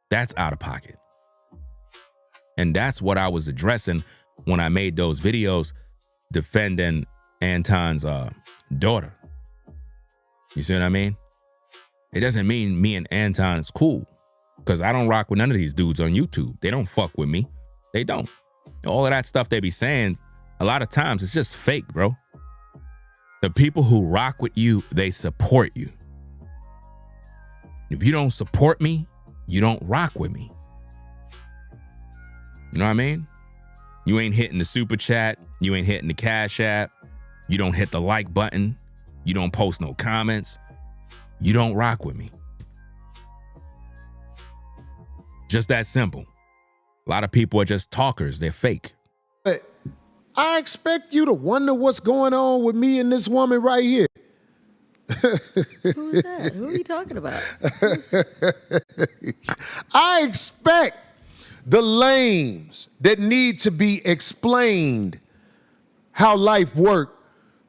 That's out of pocket. And that's what I was addressing when I made those videos defending Anton's daughter. You see what I mean? It doesn't mean me and Anton is cool, because I don't rock with none of these dudes on YouTube. They don't fuck with me. They don't. All of that stuff they be saying, a lot of times it's just fake, bro. The people who rock with you, they support you. If you don't support me, you don't rock with me. You know what I mean? You ain't hitting the super chat. You ain't hitting the Cash App. You don't hit the like button. You don't post no comments. You don't rock with me. Just that simple. A lot of people are just talkers. They're fake. But I expect you to wonder what's going on with me and this woman right here. Who's that? Who are you talking about? I expect the lames that need to be explained how life works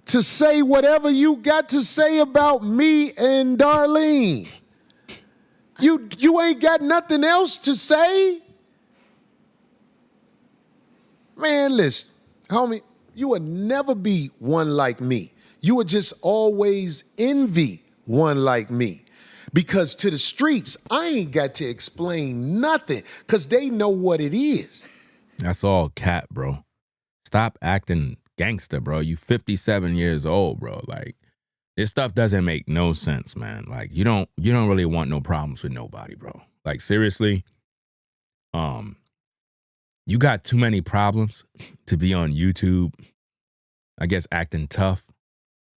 to say whatever you got to say about me and Darlene. You ain't got nothing else to say? Man, listen, homie, you would never be one like me. You would just always envy one like me. Because to the streets, I ain't got to explain nothing, because they know what it is. That's all cap, bro. Stop acting gangster, bro. You 57 years old, bro. Like, this stuff doesn't make no sense, man. Like, you don't really want no problems with nobody, bro. Like, seriously, you got too many problems to be on YouTube, I guess, acting tough.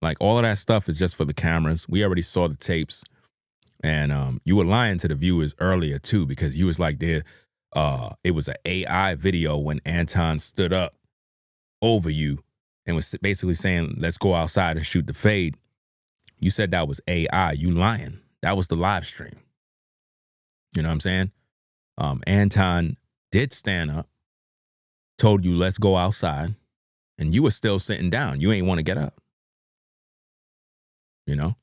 Like, all of that stuff is just for the cameras. We already saw the tapes. And you were lying to the viewers earlier, too, because you was like, it was an AI video when Anton stood up over you and was basically saying, let's go outside and shoot the fade. You said that was AI. You lying. That was the live stream. You know what I'm saying? Anton did stand up, told you, let's go outside, and you were still sitting down. You ain't want to get up. You know?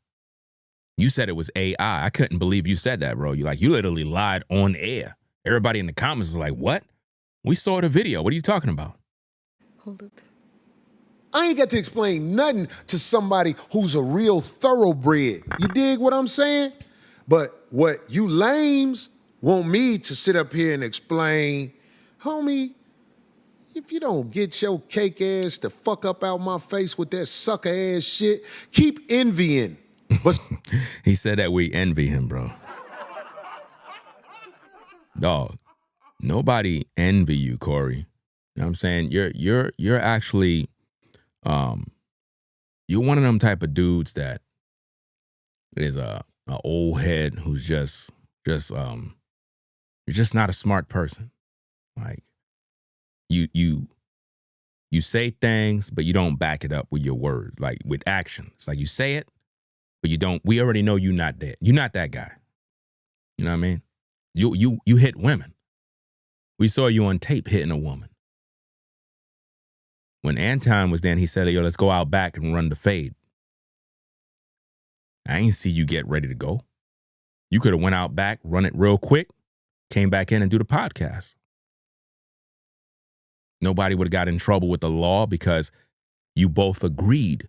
You said it was AI. I couldn't believe you said that, bro. You literally lied on air. Everybody in the comments is like, what? We saw the video. What are you talking about? Hold up. I ain't got to explain nothing to somebody who's a real thoroughbred. You dig what I'm saying? But what you lames want me to sit up here and explain, homie, if you don't get your cake ass the fuck up out my face with that sucker ass shit, keep envying. But He said that we envy him, bro. Dog, nobody envy you, Corey. You know what I'm saying? You're actually you're one of them type of dudes that is a old head who's just you're just not a smart person. Like you say things, but you don't back it up with your words, like with action. It's like you say it, but you don't. We already know you're not that. You're not that guy. You know what I mean? You hit women. We saw you on tape hitting a woman. When Anton was there, he said, yo, let's go out back and run the fade. I ain't see you get ready to go. You could have went out back, run it real quick, came back in and do the podcast. Nobody would have got in trouble with the law because you both agreed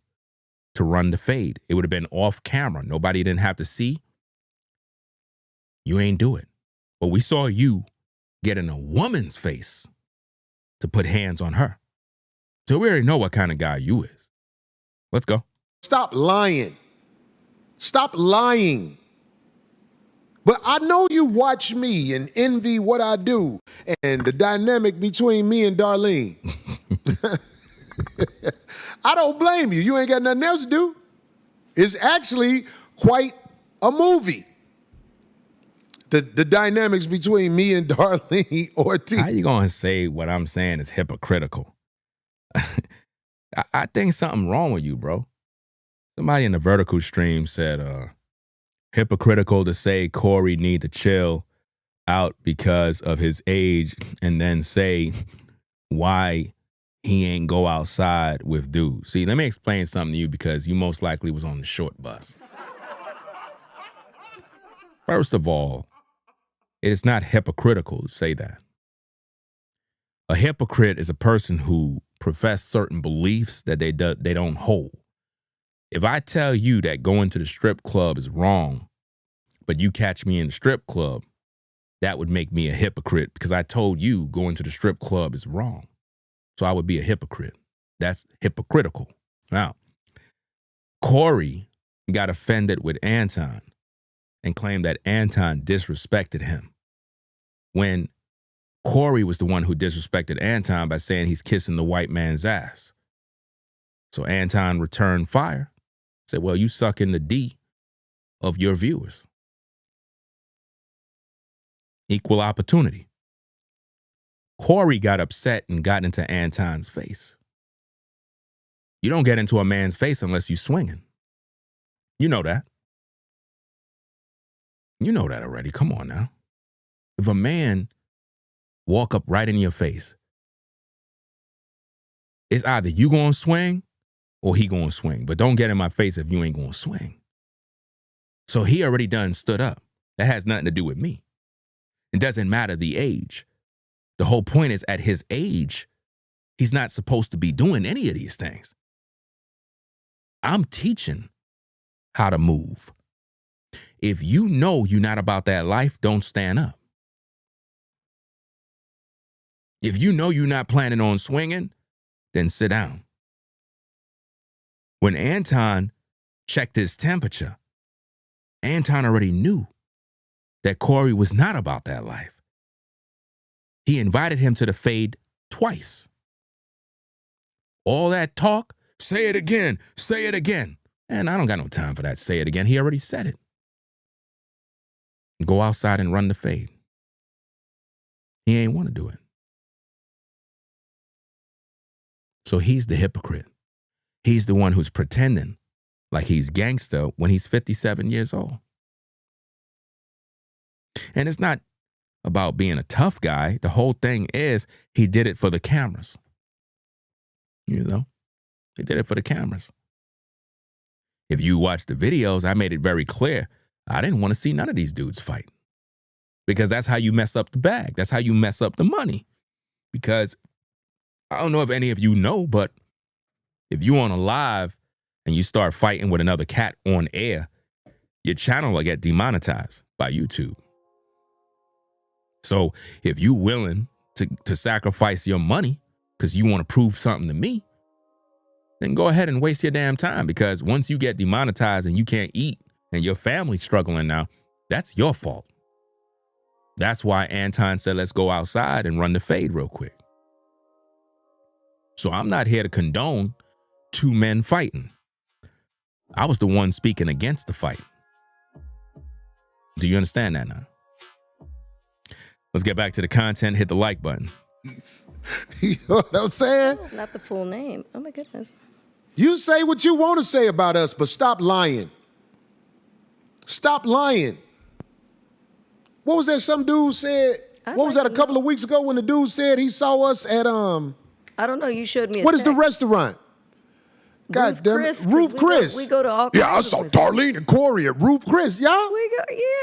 to run the fade. It would have been off camera. Nobody didn't have to see. You ain't do it. But we saw you get in a woman's face to put hands on her. So we already know what kind of guy you is. Let's go. stop lying. Stop lying. But I know you watch me and envy what I do and the dynamic between me and Darlene. I don't blame you. You ain't got nothing else to do. It's actually quite a movie. The dynamics between me and Darlene Ortiz. How you gonna say what I'm saying is hypocritical? I think something wrong with you, bro. Somebody in the vertical stream said, hypocritical to say Corey need to chill out because of his age and then say why he ain't go outside with dudes. See, let me explain something to you because you most likely was on the short bus. First of all, it is not hypocritical to say that. A hypocrite is a person who profess certain beliefs that they don't hold. If I tell you that going to the strip club is wrong, but you catch me in the strip club, that would make me a hypocrite because I told you going to the strip club is wrong. So I would be a hypocrite. That's hypocritical. Now, Corey got offended with Anton and claimed that Anton disrespected him when Corey was the one who disrespected Anton by saying he's kissing the white man's ass. So Anton returned fire. Said, well, you suck in the D of your viewers. Equal opportunity. Corey got upset and got into Anton's face. You don't get into a man's face unless you swinging. You know that. You know that already. Come on now. If a man walk up right in your face, it's either you gonna swing or he gonna swing. But don't get in my face if you ain't gonna swing. So he already done stood up. That has nothing to do with me. It doesn't matter the age. The whole point is at his age, he's not supposed to be doing any of these things. I'm teaching how to move. If you know you're not about that life, don't stand up. If you know you're not planning on swinging, then sit down. When Anton checked his temperature, Anton already knew that Corey was not about that life. He invited him to the fade twice. All that talk, say it again, say it again. And I don't got no time for that, say it again. He already said it. Go outside and run the fade. He ain't want to do it. So he's the hypocrite. He's the one who's pretending like he's gangster when he's 57 years old. And it's not about being a tough guy. The whole thing is he did it for the cameras. You know, he did it for the cameras. If you watch the videos, I made it very clear. I didn't want to see none of these dudes fight because that's how you mess up the bag. That's how you mess up the money. Because I don't know if any of you know, but if you on a live and you start fighting with another cat on air, your channel will get demonetized by YouTube. So if you willing to sacrifice your money because you want to prove something to me, then go ahead and waste your damn time, because once you get demonetized and you can't eat and your family's struggling now, that's your fault. That's why Anton said, let's go outside and run the fade real quick. So I'm not here to condone two men fighting. I was the one speaking against the fight. Do you understand that now? Let's get back to the content. Hit the like button. You know what I'm saying? Oh, not the full name. Oh, my goodness. You say what you want to say about us, but stop lying. Stop lying. What was that some dude said? What was that a couple of weeks ago when the dude said he saw us at I don't know. You showed me. What is the restaurant? God damn it. Ruth Chris. We go to all. Yeah, I saw Darlene and Corey at Ruth Chris. Yeah.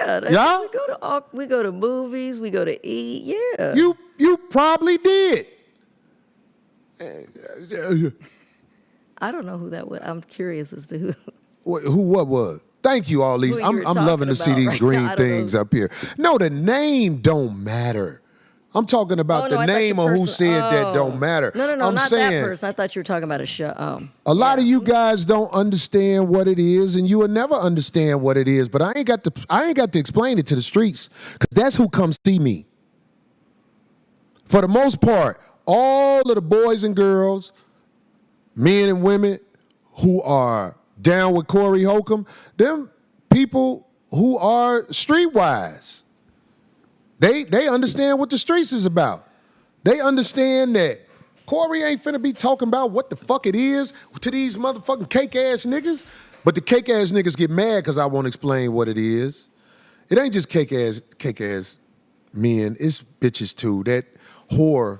Yeah. We go to movies. We go to eat. Yeah. You probably did. I don't know who that was. I'm curious as to who. What was? Thank you, all these. I'm loving to see these green things up here. No, the name don't matter. I'm talking about the name of who said that don't matter. No, I'm not saying, that person. I thought you were talking about a show. A lot of you guys don't understand what it is, and you will never understand what it is. But I ain't got to explain it to the streets, because that's who comes see me. For the most part, all of the boys and girls, men and women who are down with Corey Holcomb, them people who are streetwise. They understand what the streets is about. They understand that Corey ain't finna be talking about what the fuck it is to these motherfucking cake-ass niggas. But the cake-ass niggas get mad because I won't explain what it is. It ain't just cake-ass men. It's bitches too. That whore.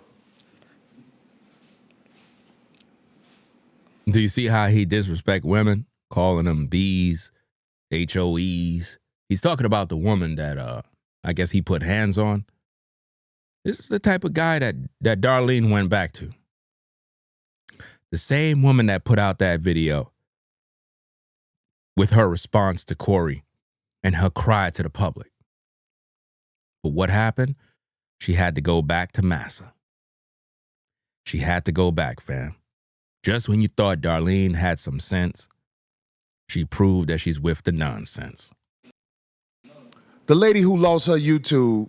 Do you see how he disrespect women, calling them B's, HOEs? He's talking about the woman that I guess he put hands on. This is the type of guy that Darlene went back to. The same woman that put out that video with her response to Corey and her cry to the public. But what happened? She had to go back to Massa. She had to go back, fam. Just when you thought Darlene had some sense, she proved that she's with the nonsense. The lady who lost her YouTube,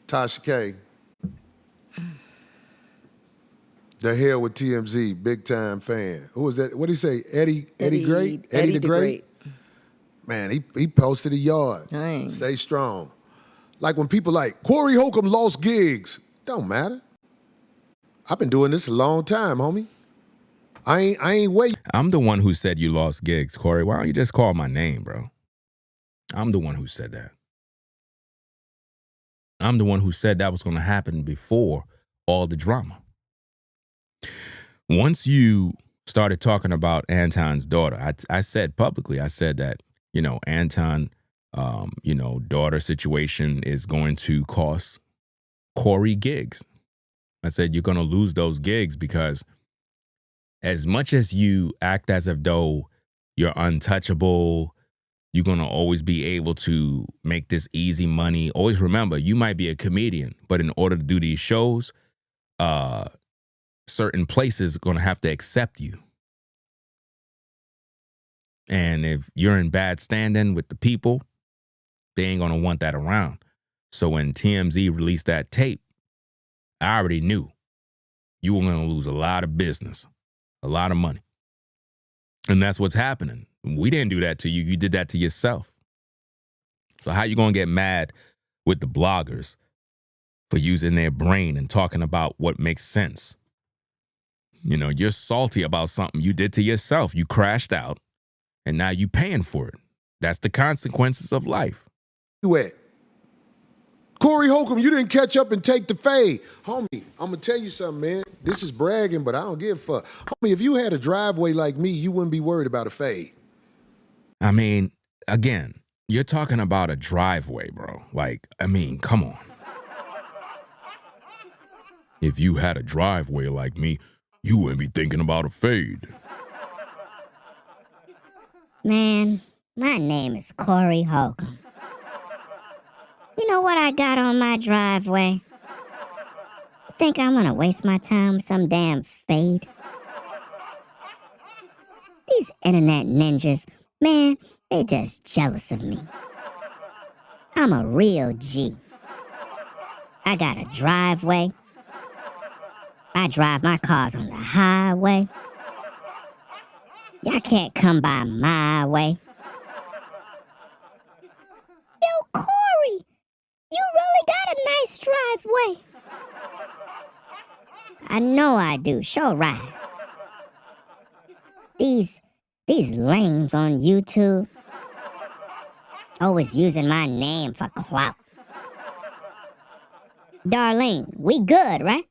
Tasha K. The hell with TMZ, big time fan. Who was that? What did he say? Eddie Great? Eddie the Great? Man, he posted a yard. Dang. Stay strong. Like when people like, Corey Holcomb lost gigs. Don't matter. I've been doing this a long time, homie. I ain't waiting. I'm the one who said you lost gigs, Corey. Why don't you just call my name, bro? I'm the one who said that. I'm the one who said that was going to happen before all the drama. Once you started talking about Anton's daughter, I said publicly, I said that, Anton, daughter situation is going to cost Corey gigs. I said, you're going to lose those gigs because as much as you act as if though you're untouchable, you're going to always be able to make this easy money. Always remember, you might be a comedian, but in order to do these shows, certain places are going to have to accept you. And if you're in bad standing with the people, they ain't going to want that around. So when TMZ released that tape, I already knew you were going to lose a lot of business. A lot of money. And that's what's happening. We didn't do that to you. You did that to yourself. So how you going to get mad with the bloggers for using their brain and talking about what makes sense? You're salty about something you did to yourself. You crashed out and now you paying for it. That's the consequences of life. You at? Corey Holcomb, you didn't catch up and take the fade. Homie, I'm going to tell you something, man. This is bragging, but I don't give a fuck. Homie, if you had a driveway like me, you wouldn't be worried about a fade. I mean, again, you're talking about a driveway, bro. Come on. If you had a driveway like me, you wouldn't be thinking about a fade. Man, my name is Corey Holcomb. You know what I got on my driveway? think I'm gonna waste my time with some damn fade? These internet ninjas, man, they just jealous of me. I'm a real G. I got a driveway. I drive my cars on the highway. Y'all can't come by my way. Yo, Corey, you really got a nice driveway. I know I do. Sure right. These lames on YouTube always using my name for clout. Darlene, we good, right?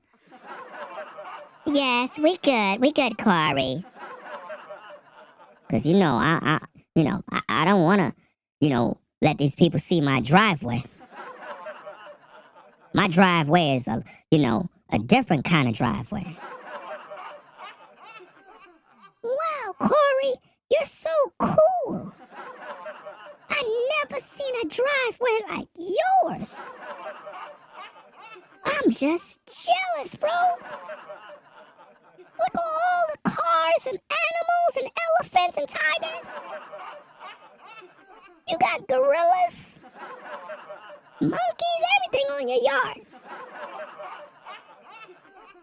Yes, we good. We good, Corey. Cause I don't wanna, let these people see my driveway. My driveway is a different kind of driveway. Wow, Corey, you're so cool. I never seen a driveway like yours. I'm just jealous, bro. Look at all the cars and animals and elephants and tigers. You got gorillas, monkeys, everything on your yard.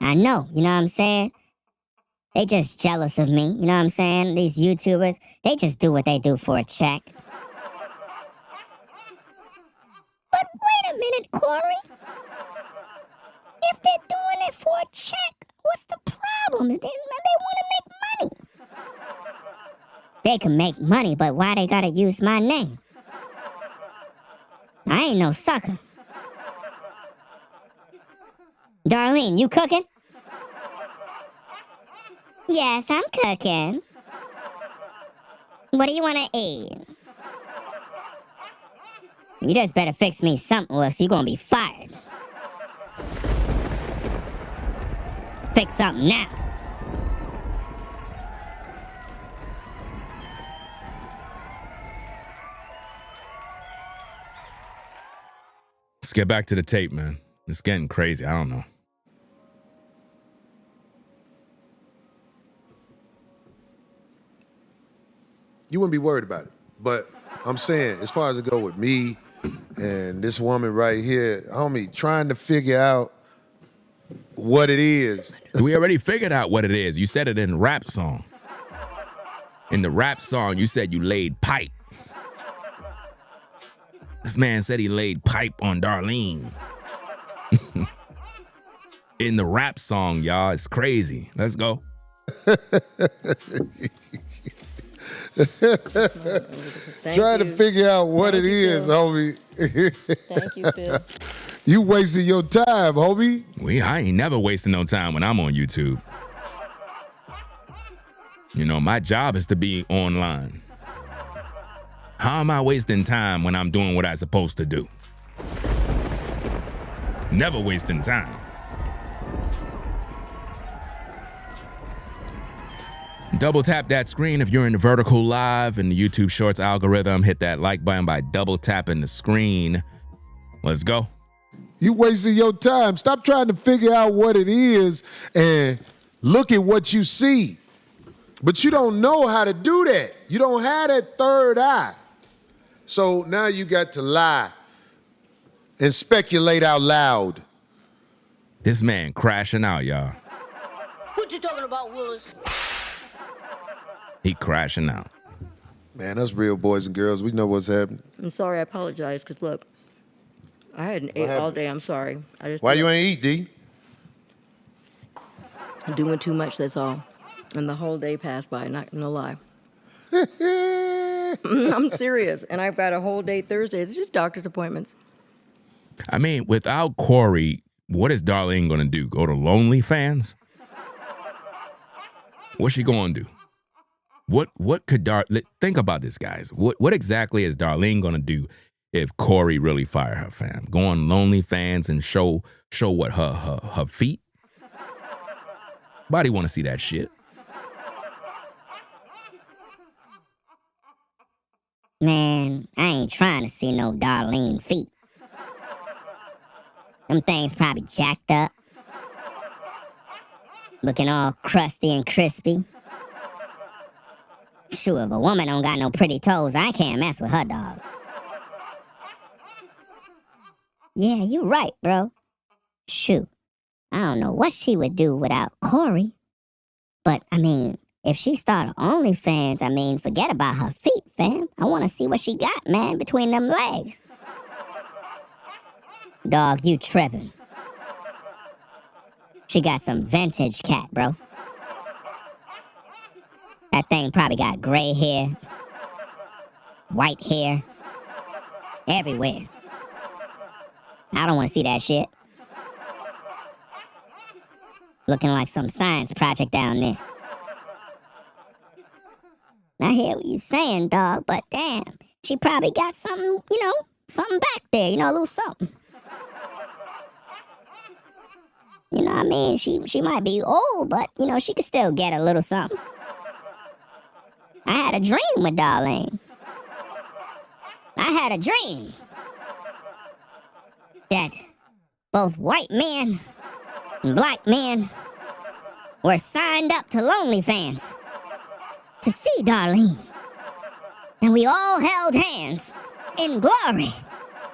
I know, you know what I'm saying? They just jealous of me, you know what I'm saying? These YouTubers, they just do what they do for a check. But wait a minute, Corey. If they're doing it for a check, what's the problem? They want to make money. They can make money, but why they gotta use my name? I ain't no sucker. Darlene, you cooking? Yes, I'm cooking. What do you want to eat? You just better fix me something or else you're gonna be fired. Fix something now. Let's get back to the tape, man. It's getting crazy. I don't know. You wouldn't be worried about it. But I'm saying, as far as it go with me and this woman right here, homie, trying to figure out what it is. We already figured out what it is. You said it in the rap song. In the rap song, you said you laid pipe. This man said he laid pipe on Darlene. In the rap song, y'all. It's crazy. Let's go. Trying to figure out what it is, homie. Thank you, Phil. You wasting your time, homie. I ain't never wasting no time when I'm on YouTube. My job is to be online. How am I wasting time when I'm doing what I'm supposed to do? Never wasting time. Double tap that screen if you're in the vertical live in the YouTube Shorts algorithm. Hit that like button by double tapping the screen. Let's go. You wasting your time. Stop trying to figure out what it is and look at what you see. But you don't know how to do that. You don't have that third eye. So now you got to lie and speculate out loud. This man crashing out, y'all. What you talking about, Willis? He crashing out. Man, us real boys and girls, we know what's happening. I'm sorry, I apologize, because look, I hadn't ate all day, I'm sorry. Why you ain't eat, D? I'm doing too much, that's all. And the whole day passed by, not gonna lie. I'm serious, and I've got a whole day Thursday. It's just doctor's appointments. I mean, without Corey, what is Darlene gonna do? Go to OnlyFans? What's she gonna do? What could think about this, guys? What exactly is Darlene gonna do if Corey really fire her, fam? Go on OnlyFans and show what her feet? Body want to see that shit. Man, I ain't trying to see no Darlene feet. Them things probably jacked up. Looking all crusty and crispy. Shoot, if a woman don't got no pretty toes, I can't mess with her, dog. Yeah, you right, bro. Shoot, I don't know what she would do without Corey. But, I mean, if she started OnlyFans, I mean, forget about her feet, fam. I want to see what she got, man, between them legs. Dog, you tripping. She got some vintage cat, bro. That thing probably got gray hair, white hair, everywhere. I don't want to see that shit. Looking like some science project down there. I hear what you're saying, dog, but damn, she probably got something, something back there, a little something. You know what I mean? She might be old, but, she could still get a little something. I had a dream with Darlene. I had a dream that both white men and black men were signed up to OnlyFans to see Darlene. And we all held hands in glory.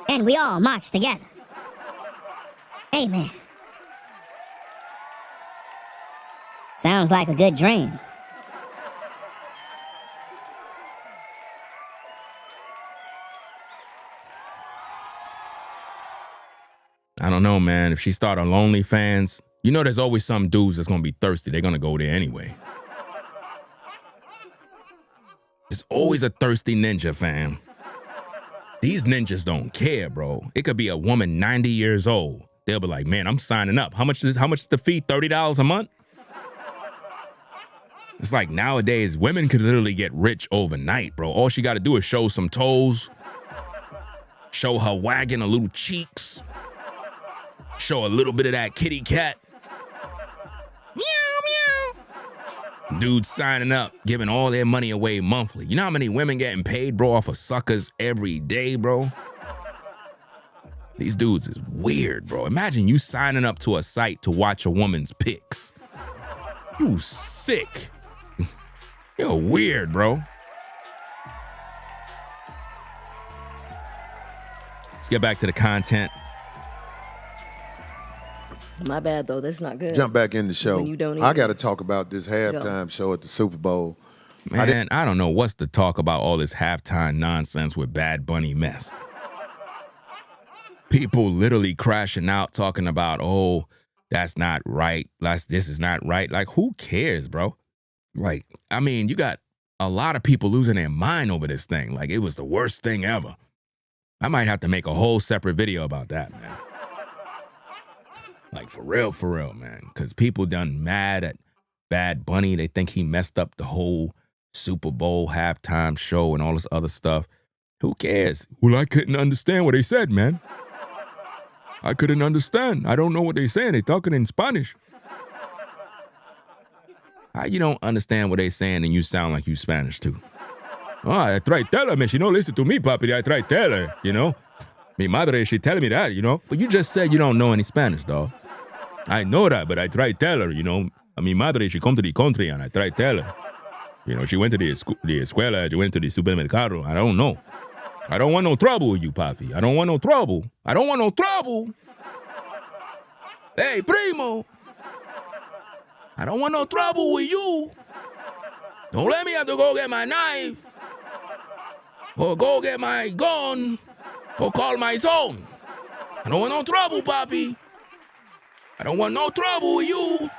And we all marched together. Amen. Sounds like a good dream. I don't know, man. If she started on OnlyFans, there's always some dudes that's going to be thirsty. They're going to go there anyway. There's always a thirsty ninja, fam. These ninjas don't care, bro. It could be a woman 90 years old. They'll be like, man, I'm signing up. How much is the fee? $30 a month? It's like nowadays, women could literally get rich overnight, bro. All she got to do is show some toes, show her wagging a little cheeks, show a little bit of that kitty cat. Meow, meow. Dudes signing up, giving all their money away monthly. You know how many women getting paid, bro, off of suckers every day, bro? These dudes is weird, bro. Imagine you signing up to a site to watch a woman's pics. You sick. You're weird, bro. Let's get back to the content. My bad, though. That's not good. Jump back in the show. When you don't I even- got to talk about this halftime show at the Super Bowl. Man, I don't know what's to talk about all this halftime nonsense with Bad Bunny mess. People literally crashing out talking about, oh, that's not right. This is not right. Like, who cares, bro? Like, I mean, you got a lot of people losing their mind over this thing. Like, it was the worst thing ever. I might have to make a whole separate video about that, man. Like, for real, man. Because people done mad at Bad Bunny. They think he messed up the whole Super Bowl halftime show and all this other stuff. Who cares? Well, I couldn't understand what they said, man. I couldn't understand. I don't know what they're saying. They're talking in Spanish. How you don't understand what they're saying and you sound like you Spanish too? Oh, I try to tell her, man. She don't listen to me, papi. I try to tell her, Mi madre, she telling me that, But you just said you don't know any Spanish, dog. I know that, but I try to tell her, Mi madre, she come to the country and I try to tell her. She went to the escuela, she went to the supermercado. I don't know. I don't want no trouble with you, papi. I don't want no trouble. I don't want no trouble. Hey, primo. I don't want no trouble with you. Don't let me have to go get my knife or go get my gun or call my son. I don't want no trouble, papi. I don't want no trouble with you.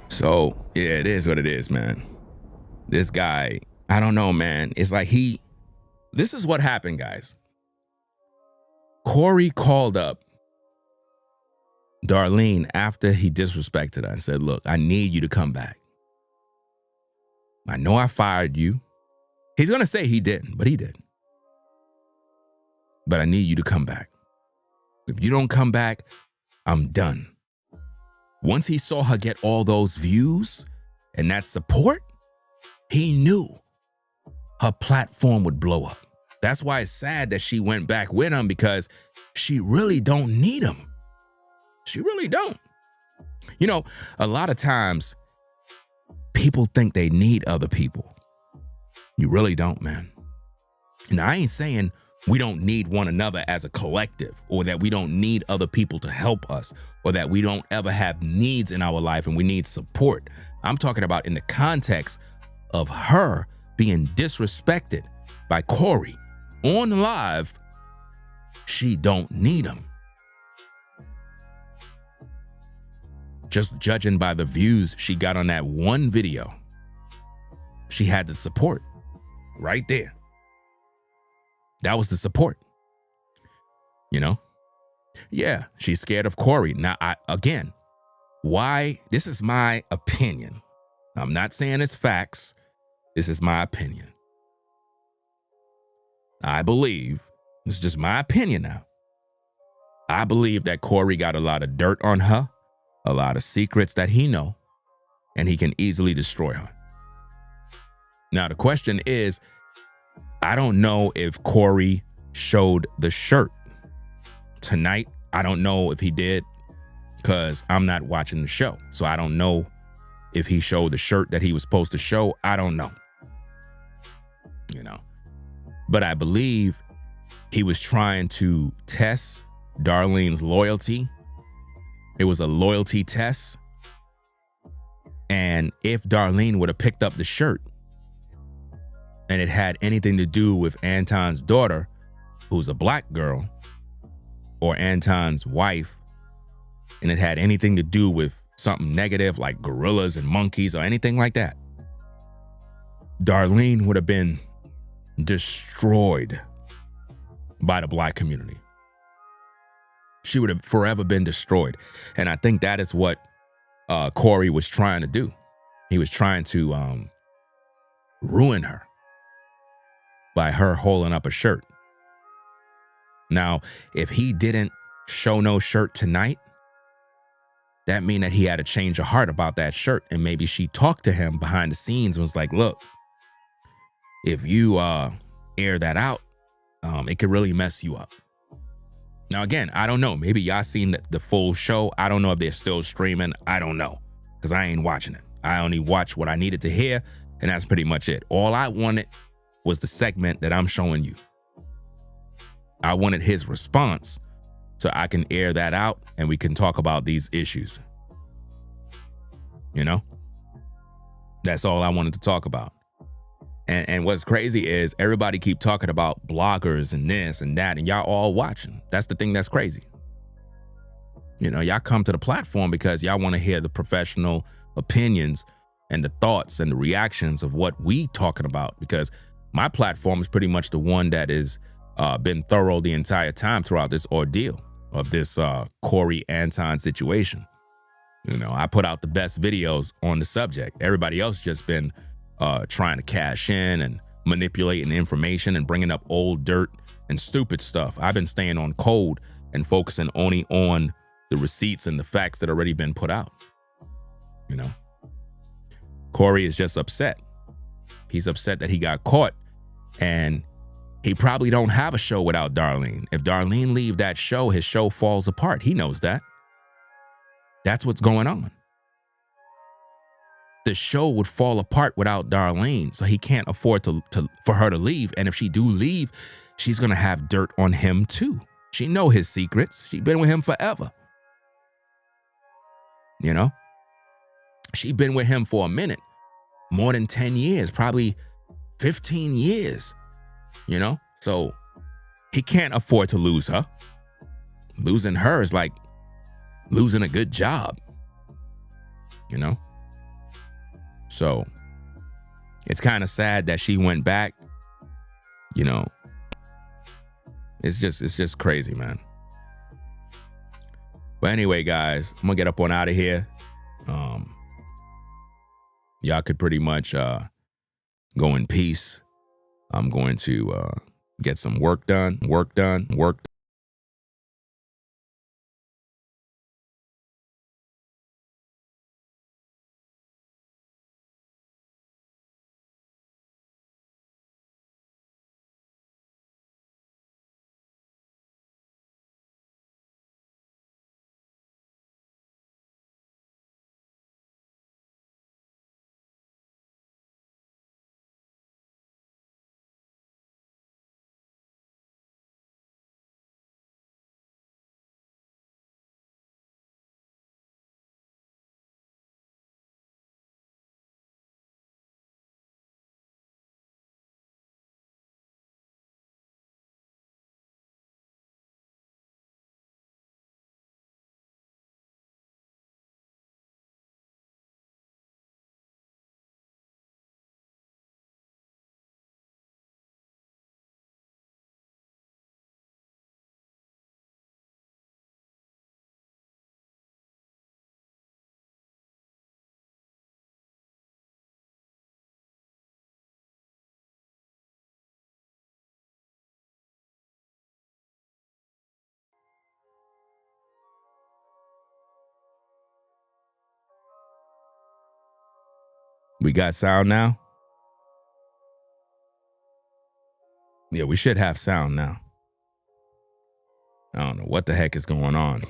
So, yeah, it is what it is, man. This guy, I don't know, man. It's like this is what happened, guys. Corey called up Darlene after he disrespected her and said, look, I need you to come back. I know I fired you. He's going to say he didn't, but he did. But I need you to come back. If you don't come back, I'm done. Once he saw her get all those views and that support, He knew her platform would blow up. That's why it's sad that she went back with him, because she really don't need him. She really don't. You know, a lot of times people think they need other people. You really don't, man. Now, I ain't saying we don't need one another as a collective, or that we don't need other people to help us, or that we don't ever have needs in our life and we need support. I'm talking about in the context of her being disrespected by Corey on live. She don't need him. Just judging by the views she got on that one video, she had the support right there. That was the support. You know? Yeah, she's scared of Corey. Now, again, why? This is my opinion. I'm not saying it's facts. This is my opinion. I believe, it's just my opinion now, I believe that Corey got a lot of dirt on her, a lot of secrets that he know, and he can easily destroy her. Now, the question is, I don't know if Corey showed the shirt tonight. I don't know if he did, because I'm not watching the show. So I don't know if he showed the shirt that he was supposed to show. I don't know. You know, but I believe he was trying to test Darlene's loyalty. It was a loyalty test. And if Darlene would have picked up the shirt and it had anything to do with Anton's daughter, who's a black girl, or Anton's wife, and it had anything to do with something negative like gorillas and monkeys or anything like that, Darlene would have been destroyed by the black community. She would have forever been destroyed. And I think that is what Corey was trying to do. He was trying to ruin her by her holding up a shirt. Now, if he didn't show no shirt tonight, that mean that he had a change of heart about that shirt. And maybe she talked to him behind the scenes and was like, look, if you air that out, it could really mess you up. Now, again, I don't know. Maybe y'all seen the full show. I don't know if they're still streaming. I don't know, because I ain't watching it. I only watched what I needed to hear, and that's pretty much it. All I wanted was the segment that I'm showing you. I wanted his response so I can air that out and we can talk about these issues. You know? That's all I wanted to talk about. And what's crazy is everybody keep talking about bloggers and this and that, and y'all all watching. That's the thing that's crazy. You know, y'all come to the platform because y'all want to hear the professional opinions and the thoughts and the reactions of what we talking about, because my platform is pretty much the one that is been thorough the entire time throughout this ordeal of this Corey Anton situation. You know, I put out the best videos on the subject. Everybody else just been trying to cash in and manipulating information and bringing up old dirt and stupid stuff. I've been staying on code and focusing only on the receipts and the facts that already been put out. You know, Corey is just upset. He's upset that he got caught, and he probably don't have a show without Darlene. If Darlene leave that show, his show falls apart. He knows that. That's what's going on. The show would fall apart without Darlene, so he can't afford for her to leave. And if she do leave, she's gonna have dirt on him too. She know his secrets. She been with him forever. You know? She been with him for a minute. More than 10 years, probably 15 years. You know? So he can't afford to lose her. Losing her is like losing a good job. You know? So it's kind of sad that she went back. You know, it's just crazy, man. But anyway, guys, I'm gonna get up on out of here. Y'all could pretty much go in peace. I'm going to get some work done. We got sound now? Yeah, we should have sound now. I don't know what the heck is going on.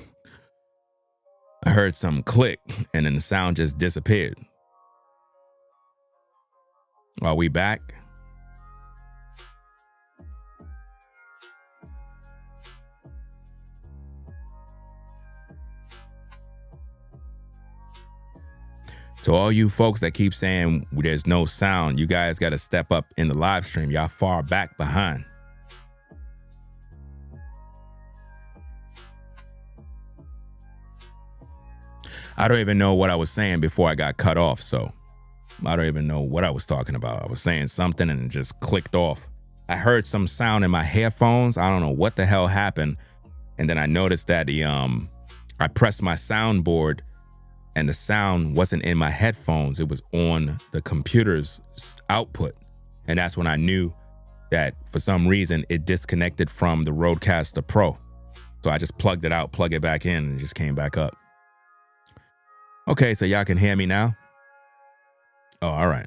I heard some click and then the sound just disappeared. Are we back? To all you folks that keep saying there's no sound, you guys got to step up in the live stream. Y'all far back behind. I don't even know what I was saying before I got cut off, so I don't even know what I was talking about. I was saying something and it just clicked off. I heard some sound in my headphones. I don't know what the hell happened. And then I noticed that I pressed my soundboard and the sound wasn't in my headphones. It was on the computer's output. And that's when I knew that for some reason it disconnected from the Rodecaster Pro. So I just plugged it out, plugged it back in, and it just came back up. Okay, so y'all can hear me now? Oh, all right.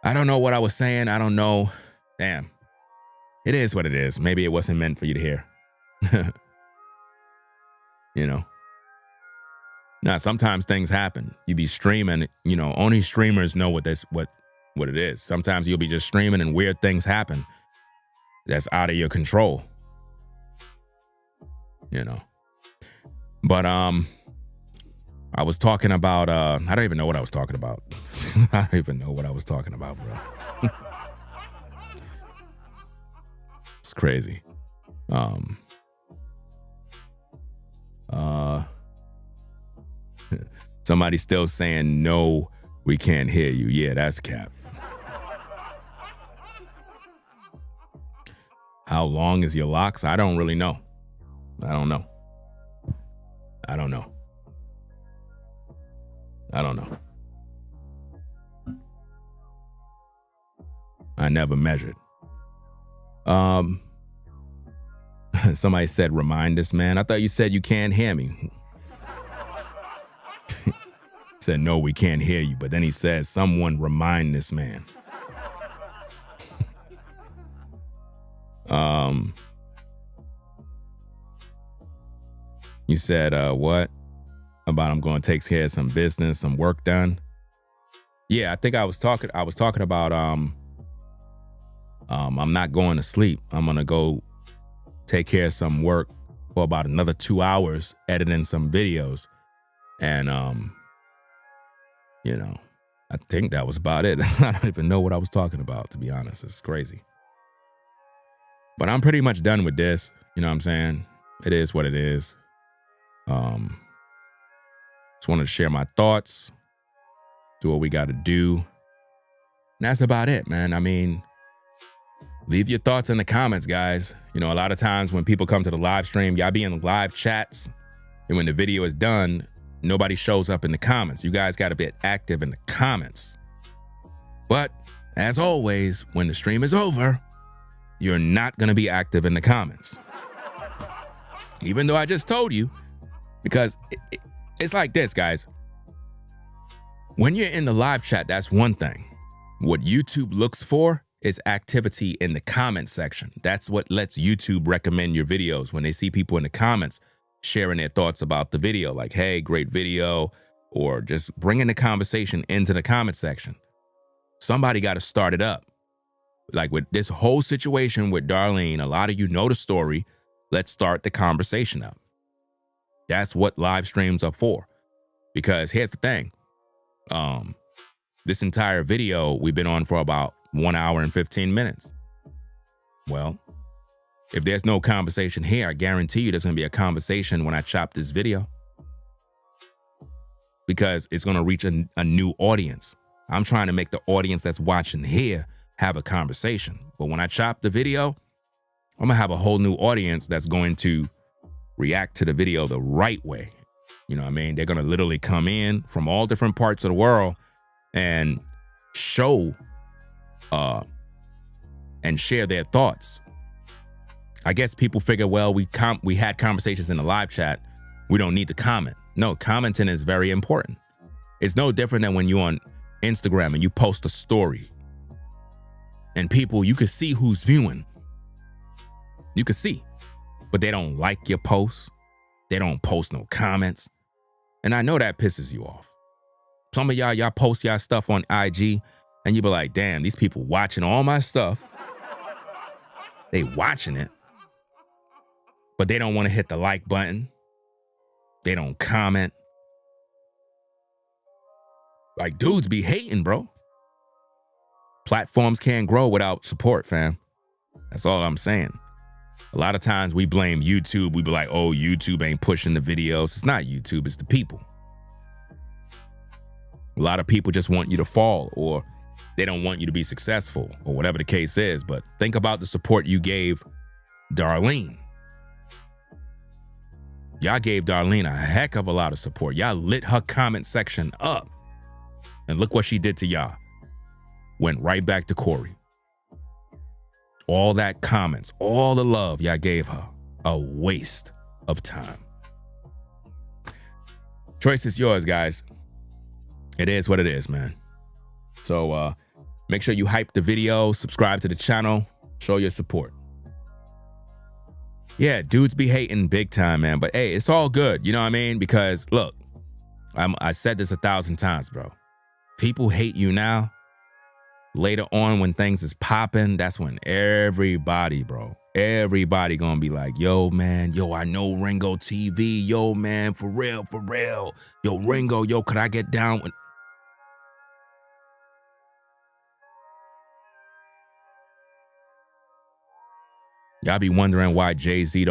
I don't know what I was saying. I don't know. Damn. It is what it is. Maybe it wasn't meant for you to hear. You know? Now, sometimes things happen. You be streaming, you know, only streamers know what it is. Sometimes you'll be just streaming and weird things happen that's out of your control. You know. But I was talking about I don't even know what I was talking about. I don't even know what I was talking about, bro. It's crazy. Somebody's still saying, no, we can't hear you. Yeah, that's cap. How long is your locks? I don't really know. I don't know. I don't know. I don't know. I never measured. Somebody said, remind us, man. I thought you said you can't hear me. Said, no, we can't hear you. But then he says, someone remind this man. You said, what? About I'm going to take care of some business, some work done. Yeah, I think I was talking about I'm not going to sleep. I'm going to go take care of some work for about another 2 hours, editing some videos. And you know, I think that was about it. I don't even know what I was talking about, to be honest. It's crazy. But I'm pretty much done with this. You know what I'm saying? It is what it is. Just wanted to share my thoughts, do what we got to do. And that's about it, man. I mean, leave your thoughts in the comments, guys. You know, a lot of times when people come to the live stream, y'all be in live chats. And when the video is done, nobody shows up in the comments. You guys got to be active in the comments. But as always, when the stream is over, you're not going to be active in the comments. Even though I just told you, because it's like this, guys. When you're in the live chat, that's one thing. What YouTube looks for is activity in the comment section. That's what lets YouTube recommend your videos. When they see people in the comments sharing their thoughts about the video, like, hey, great video, or just bringing the conversation into the comment section. Somebody got to start it up. Like with this whole situation with Darlene, a lot of you know the story. Let's start the conversation up. That's what live streams are for. Because here's the thing. This entire video we've been on for about 1 hour and 15 minutes. Well, if there's no conversation here, I guarantee you there's going to be a conversation when I chop this video. Because it's going to reach a new audience. I'm trying to make the audience that's watching here have a conversation. But when I chop the video, I'm going to have a whole new audience that's going to react to the video the right way. You know what I mean? They're going to literally come in from all different parts of the world and show and share their thoughts. I guess people figure, well, we had conversations in the live chat. We don't need to comment. No, commenting is very important. It's no different than when you're on Instagram and you post a story, and people, you can see who's viewing. You can see, but they don't like your posts. They don't post no comments. And I know that pisses you off. Some of y'all post y'all stuff on IG and you be like, damn, these people watching all my stuff. They watching it, but they don't want to hit the like button. They don't comment. Like, dudes be hating, bro. Platforms can't grow without support, fam. That's all I'm saying. A lot of times we blame YouTube. We be like, oh, YouTube ain't pushing the videos. It's not YouTube, it's the people. A lot of people just want you to fall, or they don't want you to be successful, or whatever the case is. But think about the support you gave Darlene. Y'all gave Darlene a heck of a lot of support. Y'all lit her comment section up. And look what she did to y'all. Went right back to Corey. All that comments, all the love y'all gave her, a waste of time. Choice is yours, guys. It is what it is, man. So make sure you hype the video, subscribe to the channel, show your support. Yeah, dudes be hating big time, man. But hey, it's all good. You know what I mean? Because look, I said this 1,000 times, bro. People hate you now. Later on, when things is popping, that's when everybody, bro, everybody gonna be like, yo, man, yo, I know Ringo TV. Yo, man, for real, for real. Yo, Ringo, yo, could I get down with... Y'all be wondering why Jay-Z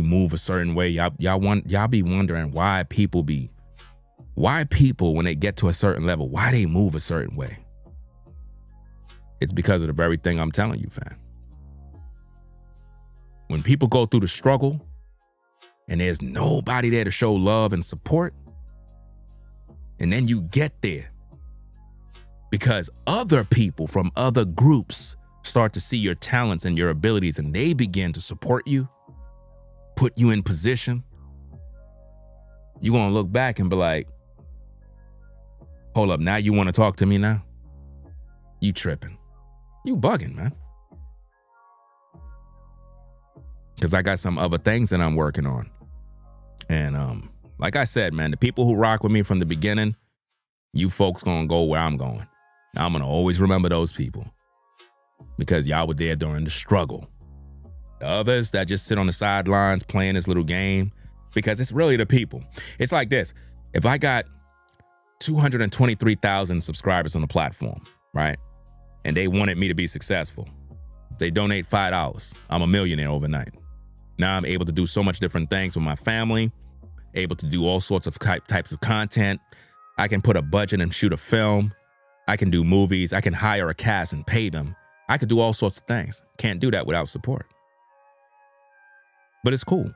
move a certain way. Y'all be wondering why people, when they get to a certain level, why they move a certain way. It's because of the very thing I'm telling you, fam. When people go through the struggle and there's nobody there to show love and support, and then you get there because other people from other groups start to see your talents and your abilities, and they begin to support you, put you in position, you're going to look back and be like, hold up, now you want to talk to me now? You tripping. You bugging, man. Because I got some other things that I'm working on. And like I said, man, the people who rock with me from the beginning, you folks going to go where I'm going. I'm going to always remember those people. Because y'all were there during the struggle. The others that just sit on the sidelines playing this little game, because it's really the people. It's like this. If I got 223,000 subscribers on the platform, right? And they wanted me to be successful. They donate $5. I'm a millionaire overnight. Now I'm able to do so much different things with my family, able to do all sorts of types of content. I can put a budget and shoot a film. I can do movies. I can hire a cast and pay them. I could do all sorts of things. Can't do that without support. But it's cool.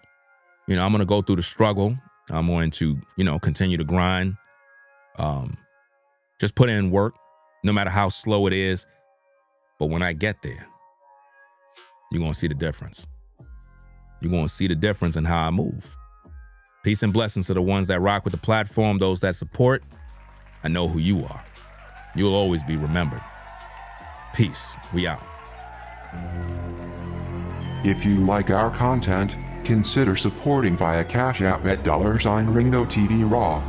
You know, I'm going to go through the struggle. I'm going to, continue to grind. Just put in work, no matter how slow it is. But when I get there, you're going to see the difference. You're going to see the difference in how I move. Peace and blessings to the ones that rock with the platform, those that support. I know who you are. You'll always be remembered. Peace. We out. If you like our content, consider supporting via Cash App at $RingoTV Raw.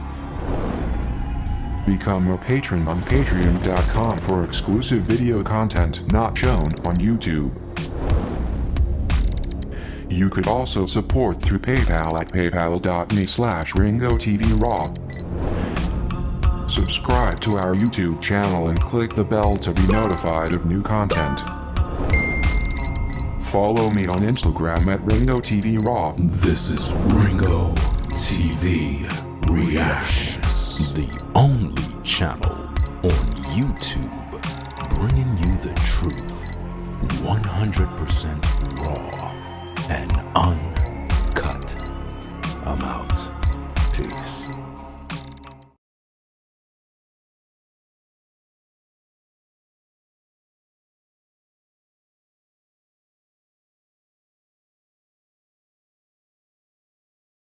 Become a patron on patreon.com for exclusive video content not shown on YouTube. You could also support through PayPal at paypal.me/RingoTVRaw. Subscribe to our YouTube channel and click the bell to be notified of new content. Follow me on Instagram at RingoTVRaw. This is Ringo TV Reactions, The only channel on YouTube bringing you the truth 100% raw and uncut. I'm out. Peace.